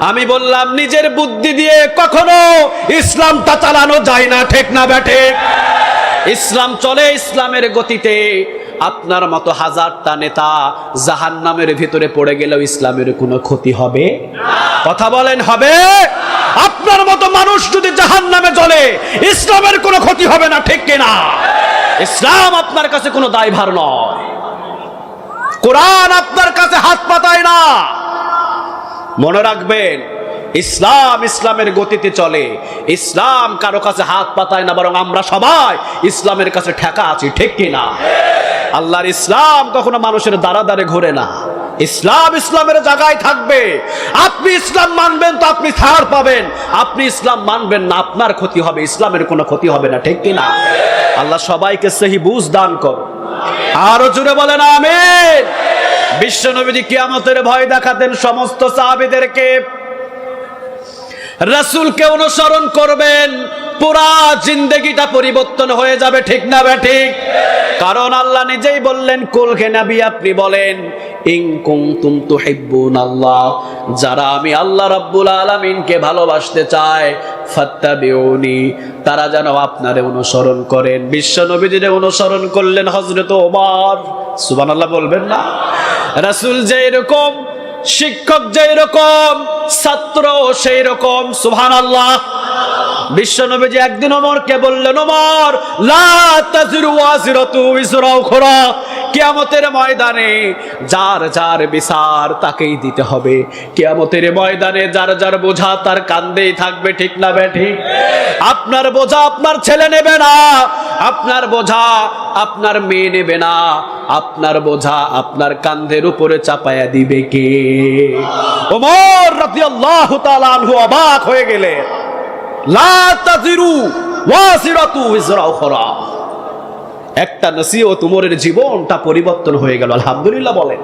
আমি বললাম নিজের বুদ্ধি দিয়ে কখনো ইসলামটা চালানো যায় না, ঠিক না বেঠে? ইসলাম চলে ইসলামের গতিতে। আপনার মতো হাজারটা নেতা জাহান্নামের ভিতরে পড়ে গেলেও ইসলামের কোনো ক্ষতি হবে? কথা বলেন হবে? আপনার মতো মানুষ যদি জাহান্নামে জ্বলে ইসলামের কোনো ক্ষতি হবে না, ঠিক কিনা? ইসলাম আপনার কাছে কোনো দায়ভার নয়। কোরআন আপনার কাছে হাত পাতায় না। মনে রাখবেন, ইসলাম ইসলামের গতিতে চলে। ইসলাম কারো কাছে হাত পাতায় না, বরং আমরা সবাই ইসলামের কাছে ঠেকা আছি, ঠিক কিনা? আল্লাহর ইসলাম কখনো মানুষের দ্বারা দ্বারে ঘোরে না। ইসলাম ইসলামের জায়গায় থাকবে। আপনি ইসলাম মানবেন তো আপনি ছাড় পাবেন, আপনি ইসলাম মানবেন না আপনার ক্ষতি হবে, ইসলামের কোনো ক্ষতি হবে না, ঠিক কিনা? আল্লাহ সবাইকে সহি বুঝ দান করো। আরো জোরে বলেন আমিন। বিশ্ব নবীজি কিয়ামতের ভয় দেখাতেন সমস্ত সাহাবীদেরকে। রাসূলকে অনুসরণ করবেন, পুরা জিন্দেগিটা পরিবর্তন হয়ে যাবে, ঠিক না ঠিক? কারণ আল্লাহ নিজেই বললেন, কুল হে নবী আপনি বলেন, ইন কুনতুম তুহিব্বুনাল্লাহ, যারা আমি আল্লাহ রাব্বুল আলামিনকে ভালোবাসতে চায়, ফাত্তাবিউনি, তারা যেন আপনারে অনুসরণ করেন। বিশ্ব নবীজিরে অনুসরণ করলেন হযরত ওমর। সুবহানাল্লাহ বলবেন না? রাসূল যেই রকম, শিক্ষক যেই রকম, ছাত্র সেই রকম। সুবহানাল্লাহ। বিশ্ব নবীজি একদিন ওমরকে বললেন, ওমর লা তাজিরু ওয়াজিরাতু উযরা উখরা, কিয়ামতের ময়দানে যার যার বিচার তাকেই দিতে হবে। কিয়ামতের ময়দানে যার যার বোঝা তার কাঁধেই থাকবে, ঠিক না ঠিক? আপনার বোঝা আপনার ছেলে নেবে না, আপনার বোঝা আপনার মেয়ে নেবে না, আপনার বোঝা আপনার কাঁধের উপরে চাপায়া দিবে কে? ওমর রাদিয়াল্লাহু তাআলা আনহু অবাক হয়ে গেলেন। লা তাজিরু ওয়াজিরাতু উযরা উখরা, একটা নসিহত উমরের জীবনটা পরিবর্তন হয়ে গেল। আলহামদুলিল্লাহ বলেন।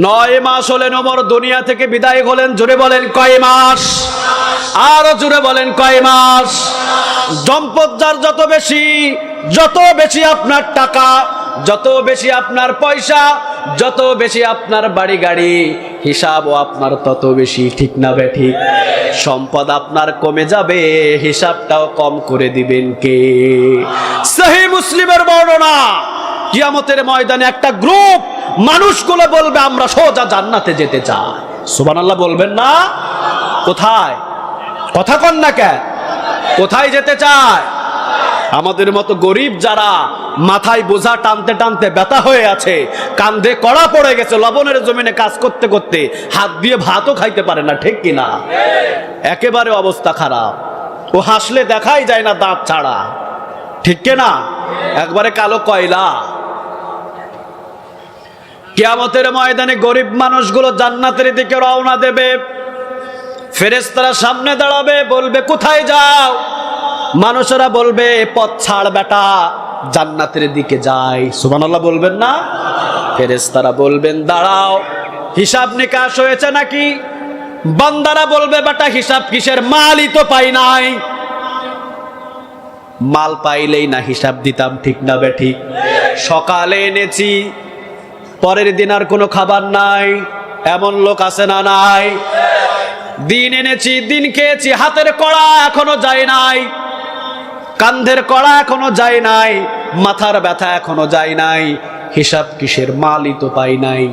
9 মাস হলেন ওমর দুনিয়া থেকে বিদায় হলেন। জোরে বলেন কয় মাস? আরো জোরে বলেন কয় মাস? সম্পদ যার যত বেশি আপনার টাকা, যত বেশি আপনার পয়সা, যত বেশি আপনার বাড়ি গাড়ি, হিসাবও আপনার তত বেশি, ঠিক না বে ঠিক? সম্পদ আপনার কমে যাবে, হিসাবটাও কম করে দিবেন কে? সহিহ মুসলিমের বর্ণনা, কিয়ামতের ময়দানে একটা গ্রুপ মানুষগুলো বলবে আমরা সোজা জান্নাতে যেতে চাই। সুবহানাল্লাহ বলবেন না? কোথায়? কথা কন না কেন? কোথায় যেতে চায়? আমাদের মতো গরিব যারা মাথায় বোঝা টানতে টানতে ব্যথা হয়ে আছে, কান্ধে কড়া পড়ে গেছে, লবণের জমিনে কাজ করতে করতে হাত দিয়ে ভাতও খাইতে পারে না, ঠিক কিনা? একেবারে অবস্থা খারাপ। ও হাসলে দেখাই যায় না দাঁত ছাড়া, ঠিক কিনা? একবারে কালো কয়লা। কিয়ামতের ময়দানে গরিব মানুষগুলো জান্নাতের দিকে রওনা দেবে। ফেরেশতারা সামনে দাঁড়াবে, বলবে কোথায় যাও? মানুষেরা বলবে পথ ছাড় বেটা, জান্নাতের দিকে যাই। সুবহানাল্লাহ বলবেন না? ফেরেশতারা বলবেন দাঁড়াও, হিসাব নিকাশ হয়েছে নাকি? বান্দারা বলবে বেটা হিসাব কিসের, মালই তো পাই নাই। মাল পাইলেই না হিসাব দিতাম, ঠিক না বে ঠিক? সকালে এনেছি, পরের দিন আর কোনো খাবার নাই, এমন লোক আছে না নাই? দিন এনেছি, দিন খেয়েছি, হাতের কড়া এখনো যায় নাই, কান্ধের কড়া এখনো যায় নাই, মাথার ব্যথা এখনো যায় নাই, হিসাব কিসের, মালই তো পাই নাই।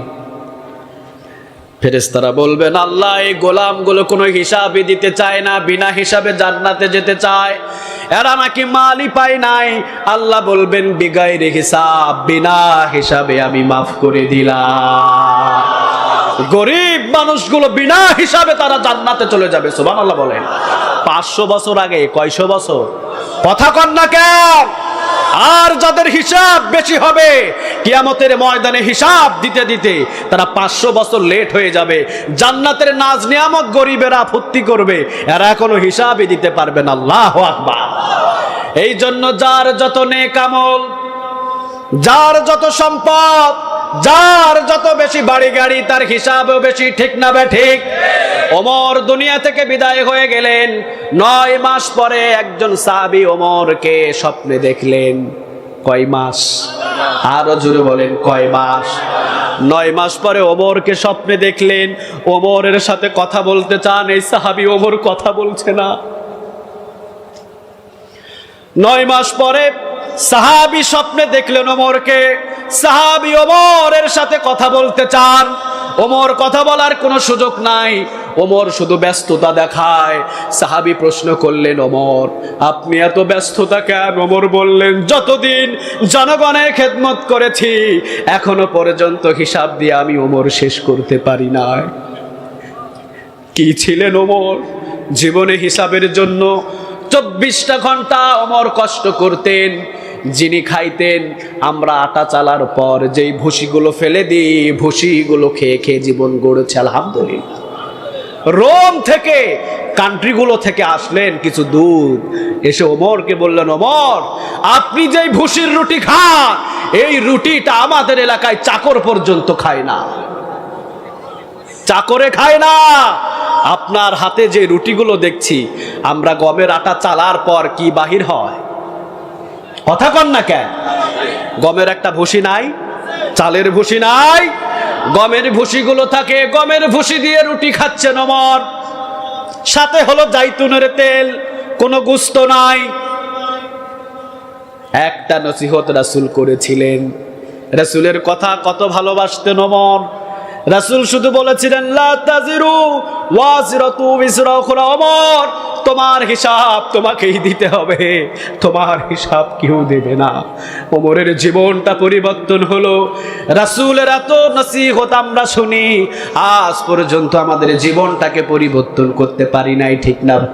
ফেরেশতারা বলবেন আল্লাহ এই গোলামগুলো কোনো হিসাবই দিতে চায় না, বিনা হিসাবে জান্নাতে যেতে চায়, এরা নাকি মালই পায় নাই। আল্লাহ বলবেন বিগাইরে হিসাব, বিনা হিসাবে আমি মাফ করে দিলাম। গরিব মানুষগুলো বিনা হিসাবে তারা জান্নাতে চলে যাবে। সুবহানাল্লাহ বলেন। 500 বছর আগে, কয়শো বছর? কথা কন না কেন? আর যাদের হিসাব বেশি হবে, কিয়ামতের ময়দানে হিসাব দিতে দিতে তারা 500 বছর লেট হয়ে যাবে। জান্নাতের নাজ নিয়ামত গরিবেরা ফুর্তি করবে, এরা এখনো হিসাবই দিতে পারবে না। আল্লাহু আকবার। এই জন্য যার যত নেক আমল, যার যত সম্পদ, যার যত বেশি বাড়ি গাড়ি, তার হিসাবও বেশি, ঠিক না বে ঠিক? ওমর দুনিয়া থেকে বিদায় হয়ে গেলেন। 9 মাস পরে একজন সাহাবী ওমরকে স্বপ্নে দেখলেন। কয় মাস? আরো জোরে বলেন, কয় মাস? 9 মাস পরে ওমরকে স্বপ্নে দেখলেন। ওমরের সাথে কথা বলতে চান, এই সাহাবী ওমর কথা বলছে না। 9 মাস পরে সাহাবী স্বপ্নে দেখলেন ওমরকে। সাহাবী ওমরের সাথে কথা বলতে চান, ওমর কথা বলার কোনো সুযোগ নাই, ওমর শুধু ব্যস্ততা দেখায়। সাহাবী প্রশ্ন করলেন ওমর আপনি এত ব্যস্ততা কেন? ওমর বললেন যতদিন জনগণের খেদমত করেছি এখনো পর্যন্ত হিসাব দিয়ে আমি ওমর শেষ করতে পারি নাই। কি ছিলেন ওমর? জীবনে হিসাবের জন্য 24টা ঘন্টা ওমর কষ্ট করতেন। যিনি খাইতেন, আমরা আটা চালার পর যেই ভুসিগুলো ফেলে দিই, ভুসিগুলো খেয়ে খেয়ে জীবন গড়েছে আলহামদুলিল্লাহ। রোম থেকে, কান্ট্রিগুলো থেকে আসলেন কিছু দূর, এসে ওমরকে বললেন ওমর আপনি যেই ভুসির রুটি খান, এই রুটিটা আমাদের এলাকায় চাকর পর্যন্ত খায় না, চাকরে খায় না। আপনার হাতে যে রুটিগুলো দেখছি, আমরা গমের আটা চালার পর কি বাহির হয়? কথা কন না কেন? গমের একটা ভুসি নাই, চালের ভুসি নাই, গমের ভুসিগুলো থাকে, গমের ভুসি দিয়ে রুটি খাচ্ছেন ওমর। সাথে হলো জাইতুনের তেল, কোনো গোশত নাই। একটা নসিহত রাসূল করেছিলেন, রাসূলের কথা কত ভালোবাসতেন ওমর। রাসূল শুধু বলেছিলেন লা তাজিরু ওয়াজিরাতু বিজরা উখরা। ওমর তোমার হিসাব তোমাকেই দিতে হবে, তোমার হিসাব কেউ দেবে না। ওমরের জীবনটা পরিবর্তন হলো। রাসূলের এত নসিহত আমরা শুনি, আজ পর্যন্ত আমাদের জীবনটাকে পরিবর্তন করতে পারি নাই, ঠিক না ভাই?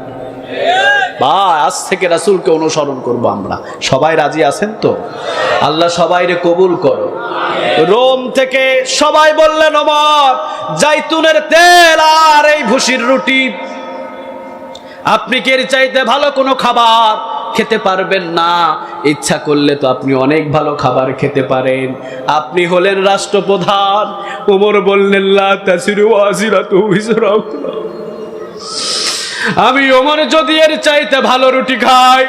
আজ থেকে রাসূলকে অনুসরণ করব আমরা। সবাই রাজি আছেন তো? আল্লাহ সবাইরে কবুল করো। রোম থেকে সবাই বললেন ওমর জাইতুনের তেল আর এই ভুসির রুটি, আপনি কি এর চাইতে ভালো কোনো খাবার খেতে পারবেন না? ইচ্ছা করলে তো আপনি অনেক ভালো খাবার খেতে পারেন, আপনি হলেন রাষ্ট্রপ্রধান। ওমর বললেন লা তাসিরু ওয়াজিরাতু বিজরা উখরা। আমি ওমর যদি এর চাইতে ভালো রুটি খাই,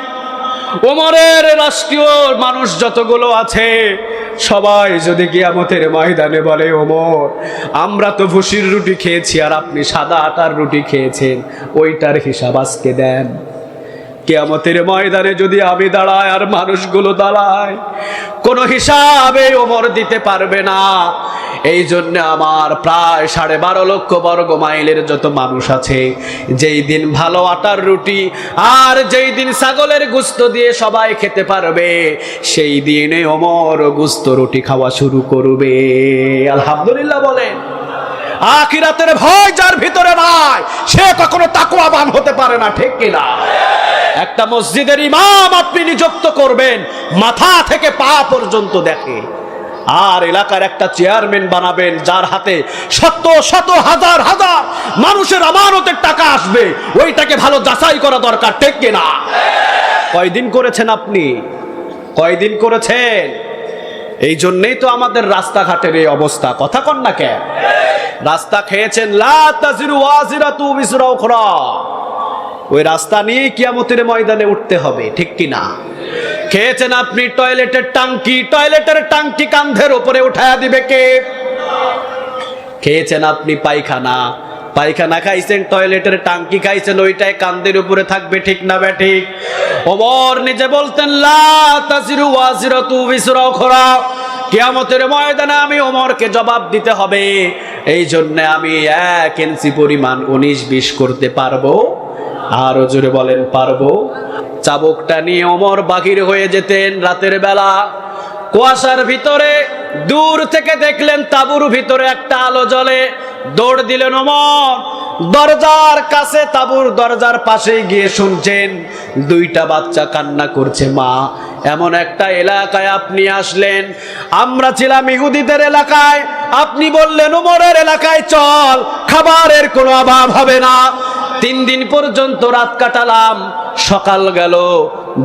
ওমরের রাষ্ট্রীয় মানুষ যতগুলো আছে সবাই যদি কিয়ামতের ময়দানে বলে, ওমর আমরা তো ভুসির রুটি খেয়েছি আর আপনি সাদা আটার রুটি খেয়েছেন, ওইটার হিসাব আজকে দেন। কিয়ামতের ময়দানে যদি আমি দাঁড়াই আর মানুষগুলো দাঁড়ায়, কোনো হিসাবে ওমর দিতে পারবে না। এই জন্য আমার প্রায় 12.5 লক্ষ বর্গ মাইলের যত মানুষ আছে, যেই দিন ভালো আটার রুটি আর যেই দিন ছাগলের গোশত দিয়ে সবাই খেতে পারবে, সেই দিনে ওমর গোশত রুটি খাওয়া শুরু করবে। আলহামদুলিল্লাহ বলেন। আখিরাতের ভয় যার ভিতরে নাই সে কখনো তাকওয়াবান হতে পারে না, ঠিক কিনা? একটা মসজিদের ইমাম আপনি নিযুক্ত করবেন, মাথা থেকে পা পর্যন্ত দেখে। আর এলাকার একটা চেয়ারম্যান বানাবেন যার হাতে শত শত হাজার হাজার মানুষের আমানতের টাকা আসবে, ওইটাকে ভালো যাচাই করা দরকার, ঠিক কিনা? কয়দিন করেছেন আপনি? কয়দিন করেছেন? এই জন্যই তো আমাদের রাস্তাঘাটের এই অবস্থা। কথা কন না কেন? রাস্তা খেয়েছেন, লা তাজিরু ওয়াজিরাতু বিজরা উখরা, ওই রাস্তা নিয়ে কিয়ামতের ময়দানে উঠতে হবে, ঠিক কিনা? খেয়েছেন আপনি টয়লেটের টাঙ্কি, টয়লেটের টাঙ্কি কাঁধের উপরে উঠায়া দিবে কে? খেয়েছেন আপনি পায়খানা, পায়খানা খাইছেন, টয়লেটের টাঙ্কি খাইছেন, ওইটাই কাঁধের উপরে থাকবে, ঠিক না বেঠিক? ওমর নিজে বলতেন, লা তাজিরু ওয়াজিরাতু বিজরা উখরা, কিয়ামতের ময়দানে আমি ওমরকে জবাব দিতে হবে। এই জন্য আমি 1 ইঞ্চি পরিমাণ 19-20 করতে পারবো। আরো জোরে বলেন, পারবো। চাবুকটা নিয়ে ওমর বাহির হয়ে যেতেন রাতের বেলা, কুয়াশার ভিতরে দূর থেকে দেখলেন তাঁবুর ভিতরে একটা আলো জ্বলে, দৌড় দিলেন ওমর। দরজার কাছে, তাঁবুর দরজার পাশে গিয়ে শুনছেন 2টা বাচ্চা কান্না করছে। মা, এমন একটা এলাকায় আপনি আসলেন, আমরা ছিলাম ইহুদিদের এলাকায়, আপনি বললেন ওমরের এলাকায় চল, খাবারের কোনো অভাব হবে না। 3 দিন পর্যন্ত রাত কাটালাম, সকাল গেল,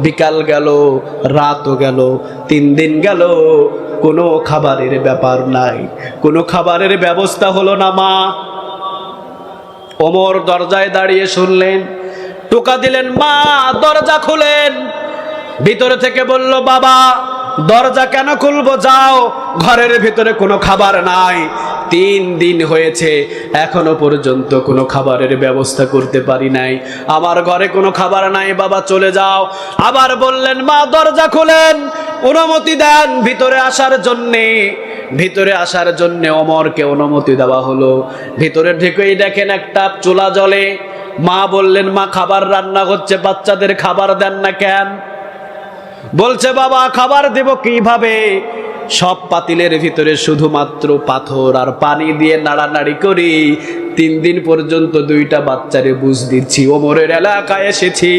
বিকাল গেল, রাতও গেল, 3 দিন গেল, কোনো খাবারের ব্যাপার নাই, কোনো খাবারের ব্যবস্থা হলো না। মা, ওমর দরজায় দাঁড়িয়ে শুনলেন, টোকা দিলেন, মা দরজা খুলেন। ভিতরে থেকে বলল, বাবা দরজা কেন খুলবো, যাও, ঘরের ভিতরে কোনো খাবার নাই, 3 দিন হয়েছে এখনো পর্যন্ত কোনো খাবারের ব্যবস্থা করতে পারি নাই, আমার ঘরে কোনো খাবার নাই, বাবা চলে যাও। আবার বললেন, মা দরজা খুলেন, অনুমতি দেন ভিতরে আসার জন্যে। ভিতরে আসার জন্য ওমরকে অনুমতি দেওয়া হলো। ভিতরে ঢুকেই দেখেন একটা চুলা জ্বলে। মা বললেন, মা খাবার রান্না হচ্ছে, বাচ্চাদের খাবার দেন না কেন? বলছে, বাবা খাবার দেব কিভাবে? সব পাতিলের ভিতরে শুধুমাত্র পাথর আর পানি দিয়ে নাড়ানাড়ি করি, 3 দিন পর্যন্ত 2টা বাচ্চারে বুঝ দিচ্ছি, ওমরের এলাকায় এসেছি,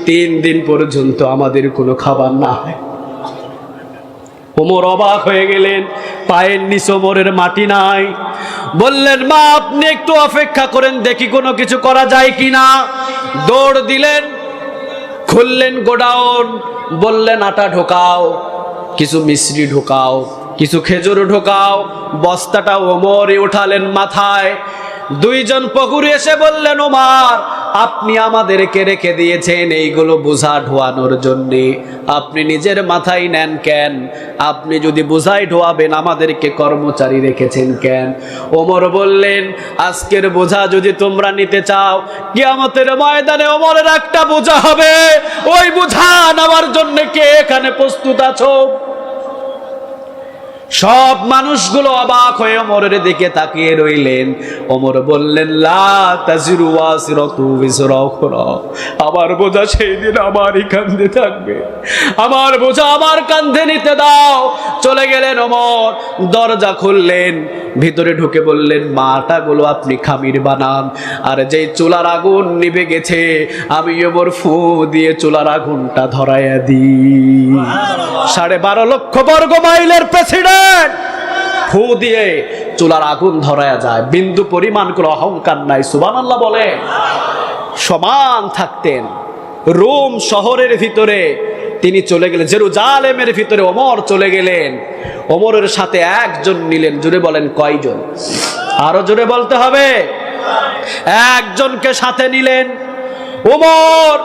3 দিন পর্যন্ত আমাদের কোনো খাবার না হয়। ওমর অবাক হয়ে গেলেন, পায়ের নিচে ওমরের মাটি নাই। বললেন, মা আপনি একটু অপেক্ষা করেন, দেখি কোনো কিছু করা যায় কিনা। দৌড় দিলেন, খুললেন গোডাউন, বললেন আটা ঢোকাও, কিছু মিশ্রি ঢোকাও, কিছু খেজুর ঢোকাও। বস্তাটা ওমরই উঠালেন মাথায়। 2 জন প্রহরী এসে বললেন, ওমর আপনি আমাদেরকে রেখে দিয়েছেন এইগুলো বোঝা ঢোয়ানোর জন্যে, আপনি নিজের মাথায় নেন কেন? আপনি যদি বোঝাই ঢোয়াবেন আমাদেরকে কর্মচারী রেখেছেন কেন? ওমর বললেন, আজকের বোঝা যদি তোমরা নিতে চাও, কিয়ামতের ময়দানে ওমরের একটা বোঝা হবে, ওই বোঝা নেওয়ার জন্য কে এখানে প্রস্তুত আছো? সব মানুষগুলো অবাক হয়ে ওমরের দিকে তাকিয়ে রইলেন। ওমর বললেন, লা তাজিরু ওয়াজিরাতু বিজরা উখরা, আমার বোঝা সেই দিন আমারই কাঁধে থাকবে, আমার বোঝা আমার কাঁধে নিতে দাও। চলে গেলেন ওমর, দরজা খুললেন, ভিতরে ঢুকে বললেন, মাটাগুলো আপনি খামির বানান, আর যেই চুলার আগুন নিভে গেছে আমি ওমর ফু দিয়ে চুলার আগুনটা ধরাইয়া দিই। 12.5 লক্ষ বর্গ মাইলের প্রেসিডেন্ট ফু দিয়ে চুলার আগুন ধরায়া যায়, বিন্দু পরিমাণ কোনো অহংকার নাই। সুবহানাল্লাহ বলে। সমান থাকতেন। রোম শহরের ভিতরে তিনি চলে গেলেন, জেরুজালেমের ভিতরে ওমর চলে গেলেন। ওমরের সাথে 1 জন নিলেন। জোরে বলেন, কয়জন? আরো জোরে বলতে হবে। 1 জনকে সাথে নিলেন। ওমর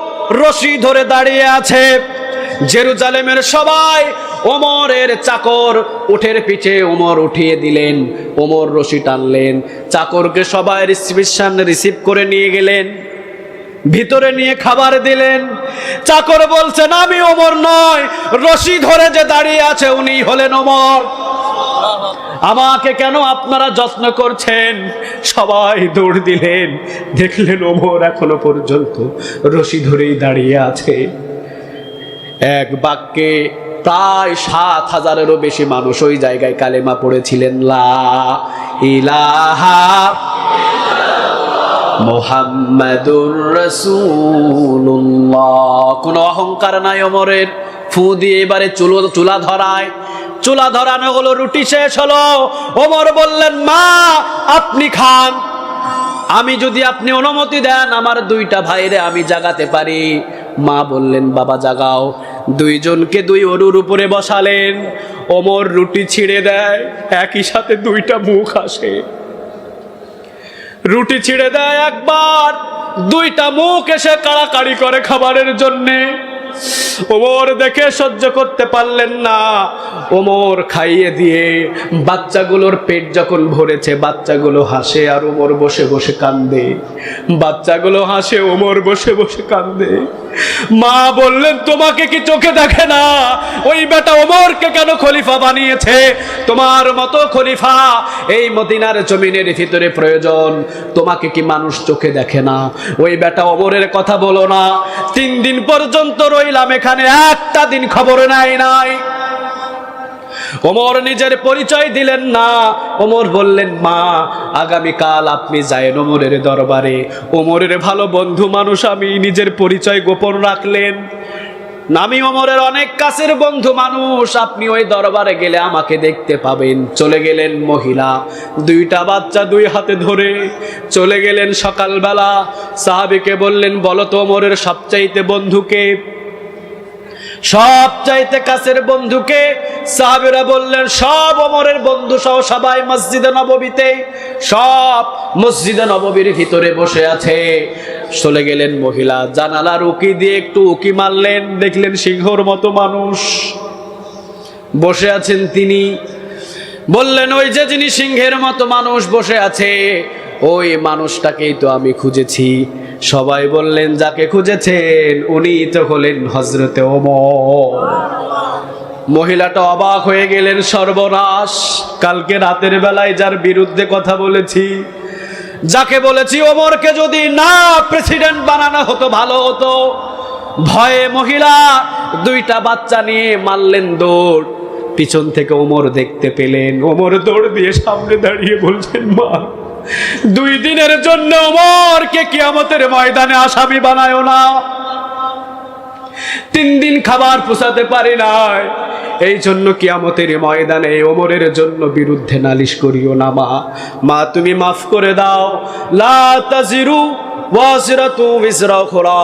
রশি ধরে দাঁড়িয়ে আছে, জেরুজালেমের সবাই ওমরের চাকর উঠের পিছে ওমর উঠিয়ে দিলেন, ওমর রশি টানলেন, চাকরকে সবাই রিসিভ করে নিয়ে গেলেন, ভিতরে নিয়ে খাবার দিলেন। চাকর বলছেন আমি ওমর নয়, রশি ধরে যে দাঁড়িয়ে আছে উনি হলেন ওমর, আমাকে কেন আপনারা যত্ন করছেন? সবাই দৌড় দিলেন, দেখলেন ওমর এখনো পর্যন্ত রশি ধরেই দাঁড়িয়ে আছে। এক বাক্যে প্রায় ৭,০০০-এরও বেশি মানুষ ওই জায়গায় কালেমা পড়েছিলেন, লা ইলাহা মুহাম্মাদুর রাসূলুল্লাহ। কোনো অহংকার নাই ওমরের। ফু দিয়ে এবারে চুলা ধরায়, চুলা ধরানো হলো, রুটি শেষ হলো। ওমর বললেন মা আপনি খান, আমি যদি আপনি অনুমতি দেন আমার 2টা ভাইরে আমি জাগাতে পারি। মা বললেন বাবা জাগাও। 2 জনকে 2 অরুর উপরে বসালেন। ওমর রুটি ছিঁড়ে দেয়, একই সাথে 2টা মুখ আসে। রুটি ছিঁড়ে দেয় একবার, 2টা মুখ এসে কাড়াকাড়ি করে খাবারের জন্যে। ওমর দেখে সহ্য করতে পারলেন না। ওমর খাইয়ে দিয়ে বাচ্চাগুলোর পেট যখন ভরেছে, বাচ্চাগুলো হাসে আর ওমর বসে বসে কান্দে। বাচ্চাগুলো হাসে, ওমর বসে বসে কান্দে। মা বললেন তোমাকে কি চোখে দেখে না? ওই বেটা ওমরকে কেন খলিফা বানিয়েছে? তোমার মতো খলিফা এই মদিনার জমিনের ভিতরে প্রয়োজন, তোমাকে কি মানুষ চোখে দেখে না? ওই বেটা ওমরের কথা বলো না। 3 দিন পর্যন্ত রইলাম এখানে, একটা দিন খবর নাই। ওমর নিজের পরিচয় দিলেন না। ওমর বললেন মা আগামীকাল আপনি যায়েন ওমরের দরবারে, ওমরের ভালো বন্ধু মানুষ আমি, নিজের পরিচয় গোপন রাখলেন। আমি ওমরের অনেক কাছের বন্ধু মানুষ, আপনি ওই দরবারে গেলে আমাকে দেখতে পাবেন। চলে গেলেন মহিলা, 2টা বাচ্চা 2 হাতে ধরে চলে গেলেন। সকালবেলা সাহাবীকে বললেন বলো তো ওমরের সবচাইতে বন্ধুকে, সবচাইতে কাছের বন্ধুকে? সাহাবীরা বললেন সব ওমরের বন্ধু সহ সবাই মসজিদে নববীতে, সব মসজিদে নববীর ভিতরে বসে আছে। চলে গেলেন মহিলা, জানালার উকি দিয়ে একটু উকি মারলেন, দেখলেন সিংহর মতো মানুষ বসে আছেন। তিনি বললেন ওই যে যিনি সিংহের মতো মানুষ বসে আছে ওই মানুষটাকেই তো আমি খুঁজেছি। সবাই বললেন যাকে খুঁজেছেন উনি তো হলেন হযরতে ওমর। মহিলাটা অবাক হয়ে গেলেন, সর্বনাশ, কালকে রাতের বেলায় যার বিরুদ্ধে কথা বলেছি, যাকে বলেছি ওমরকে যদি না প্রেসিডেন্ট বানানো হতো ভালো হতো। ভয়ে মহিলা 2টা বাচ্চা নিয়ে মারলেন দৌড়। পিছন থেকে ওমর দেখতে পেলেন, ওমর দৌড় দিয়ে সামনে দাঁড়িয়ে বলছেন মা 2 দিনের জন্য ওমরকে কিয়ামতের ময়দানে আসামি বানায়ো না। 3 দিন খাবার পোষাতে পারি নাই, এই জন্য কিয়ামতের ময়দানে ওমরের জন্য বিরুদ্ধে নালিশ করিও না মা। মা তুমি মাফ করে দাও। লা তাজিরু ওয়াজিরাতু বিজরা উখরা,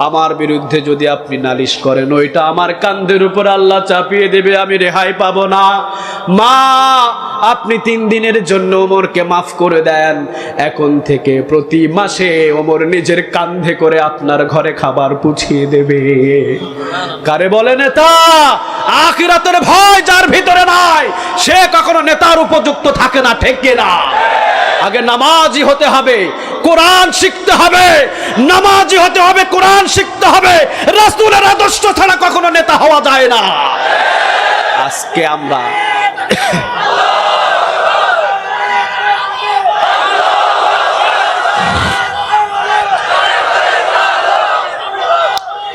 আমার বিরুদ্ধে যদি আপনি নালিশ করেন ওইটা আমার কাঁধের উপর আল্লাহ চাপিয়ে দেবে, আমি রেহাই পাবো না। মা আপনি 3 দিনের জন্য ওমরকে মাফ করে দেন, এখন থেকে প্রতি মাসে ওমর নিজের কাঁধে করে আপনার ঘরে খাবার পৌঁছিয়ে দেবে। কারে বলে নেতা? আখিরাতের ভয় যার ভিতরে নাই সে কখনো নেতার উপযুক্ত থাকে না, ঠিক না? আগে নামাজি হতে হবে, কোরআন শিখতে হবে, নামাজি হতে হবে, কোরআন শিখতে হবে। রাসূলের আদর্শ ছাড়া কখনো নেতা হওয়া যায় না। আজকে আমরা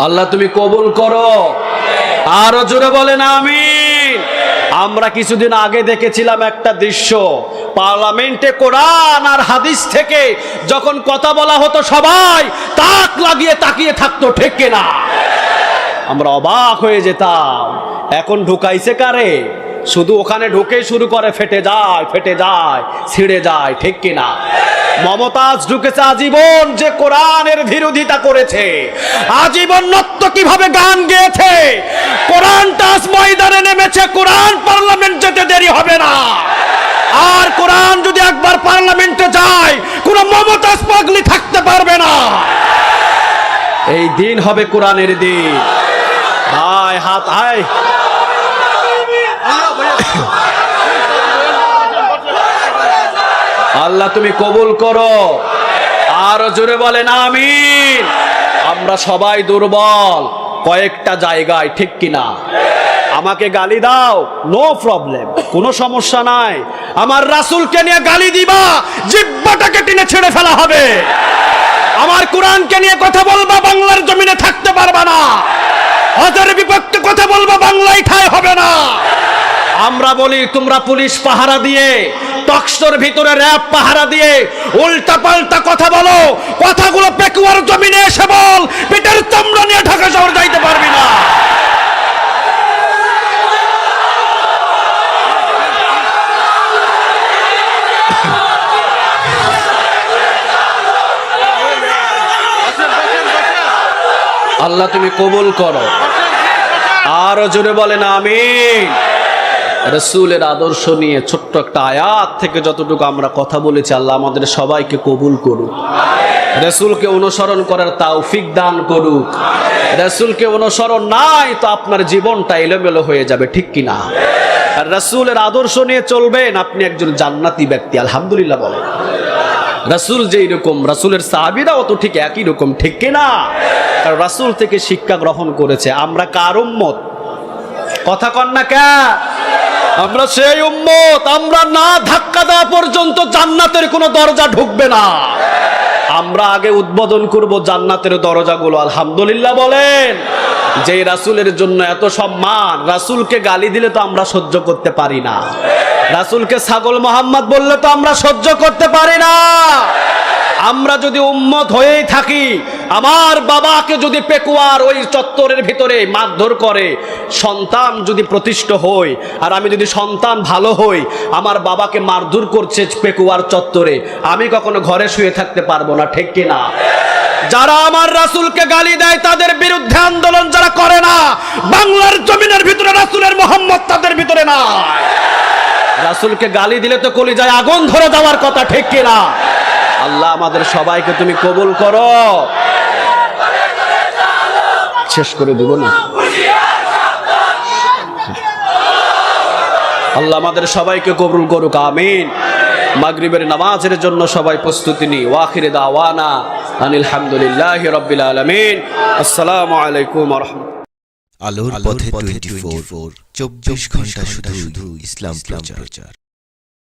আল্লাহ তুমি কবুল করো, আরো জোরে বলেন আমিন। আমরা কিছুদিন আগে দেখেছিলাম একটা দৃশ্য, পার্লামেন্টে কোরআন আর হাদিস থেকে যখন কথা বলা হতো সবাই তাক লাগিয়ে তাকিয়ে থাকতো, ঠিক কিনা? আমরা অবাক হয়ে যেতাম। এখন ঢুকাইছে কারে? শুধু ওখানে ঢুকে শুরু করে ফেটে যায়, ছিঁড়ে যায়, ঠিক কিনা? মমতাজ ঢুকেছে আজীবন, যে কোরআনের বিরোধিতা করেছে, আজীবন নত্য কিভাবে গান গেয়েছে। কোরআনটা ময়দানে নেমেছে, কোরআন পার্লামেন্ট যেতে দেরি হবে না। আর কোরআন যদি একবার পার্লামেন্টে যায় কোন মমতাজ পাগলি থাকতে পারবে না। এই দিন হবে কোরআনের দিন। ভাই হাত হাই, আল্লাহ তুমি কবুল করো। আর জোরে বলেন আমিন। আমরা সবাই দুর্বল কয়েকটা জায়গায়, ঠিক কিনা? আমাকে গালি দাও, নো প্রবলেম, কোনো সমস্যা নাই। আমার রাসূলকে নিয়ে গালি দিবা, জিহ্বাটাকে টেনে ছেড়ে ফেলা হবে। আমার কোরআনকে নিয়ে কথা বলবা, বাংলার জমিনে থাকতে পারবা না। হজের বিপক্ষে কথা বলবা, বাংলায় ঠাঁই হবে না। আমরা বলি তোমরা পুলিশ পাহারা দিয়ে, টকশোর ভিতরে র‍্যাব পাহারা দিয়ে উল্টা পাল্টা কথা বলো, কথাগুলো পেকুয়ার জমিনে এসে বল, পিঠের চামড়া নিয়ে ঢাকা শহর যাইতে পারবি না। আল্লাহ তুমি কবুল করো। আরো জোরে বলেন আমিন। রাসূলের আদর্শ নিয়ে ছোট্ট একটা আয়াত থেকে যতটুকু আমরা কথা বলেছি, আল্লাহ আমাদের সবাইকে কবুল করুক। রাসূলকে অনুসরণ করার তৌফিক দান করুক। রাসূলকে অনুসরণ নাই তো আপনার জীবনটা এলোমেলো হয়ে যাবে, ঠিক কিনা? আর রাসূলের আদর্শ নিয়ে চলবেন, আপনি একজন জান্নাতি ব্যক্তি। আলহামদুলিল্লাহ বলেন। রাসূল যেই রকম, রাসূলের সাহাবীরাও তো ঠিক একই রকম, ঠিক কিনা? কারণ রাসূল থেকে শিক্ষা গ্রহণ করেছে। আমরা কার উম্মত? কথা কন না কে? আমরা সেই উম্মত, আমরা না ধাক্কা দেওয়া পর্যন্ত জান্নাতের কোনো দরজা ঢুকবে না। আমরা আগে উদ্বোধন করব জান্নাতের দরজাগুলো। আলহামদুলিল্লাহ বলেন। যে রাসূলের জন্য এত সম্মান, রাসূলকে গালি দিলে তো আমরা সহ্য করতে পারি না। রাসূলকে ছাগল মোহাম্মদ বললে তো আমরা সহ্য করতে পারি না। আমরা যদি উম্মত হয়েই থাকি, আমার বাবাকে যদি পেকুয়ার ওই চত্বরের ভিতরে মারধর করে সন্তান যদি প্রতিষ্ঠিত হই, আর আমি যদি সন্তান ভালো হই, আমার বাবাকে মারধর করছে পেকুয়ার চত্বরে, আমি কখনো ঘরে শুয়ে থাকতে পারবো না, ঠিক কিনা? যারা আমার রাসূলকে গালি দেয় তাদের বিরুদ্ধে আন্দোলন যারা করে না, বাংলার জমিনের ভিতরে রাসূলের মোহাম্মদ তাদের ভিতরে না। রাসূলকে গালি দিলে তো কলিজায় আগুন ধরে যাওয়ার কথা, ঠিক কিনা? আল্লাহ আমাদের সবাইকে তুমি কবুল করো। শেষ করে দিব না? আল্লাহ আমাদের সবাইকে কবুল করুক, আমিন। মাগরিবের নামাজের জন্য সবাই প্রস্তুতি নি। ওয়াখিরে দাওয়ানা আনিল হামদুলিল্লাহি রাব্বিল আলামিন। আসসালামু আলাইকুম ওয়া রাহমাতুল্লাহ। আলোর পথে 24 24 ঘন্টা শুধু ইসলাম প্রচার।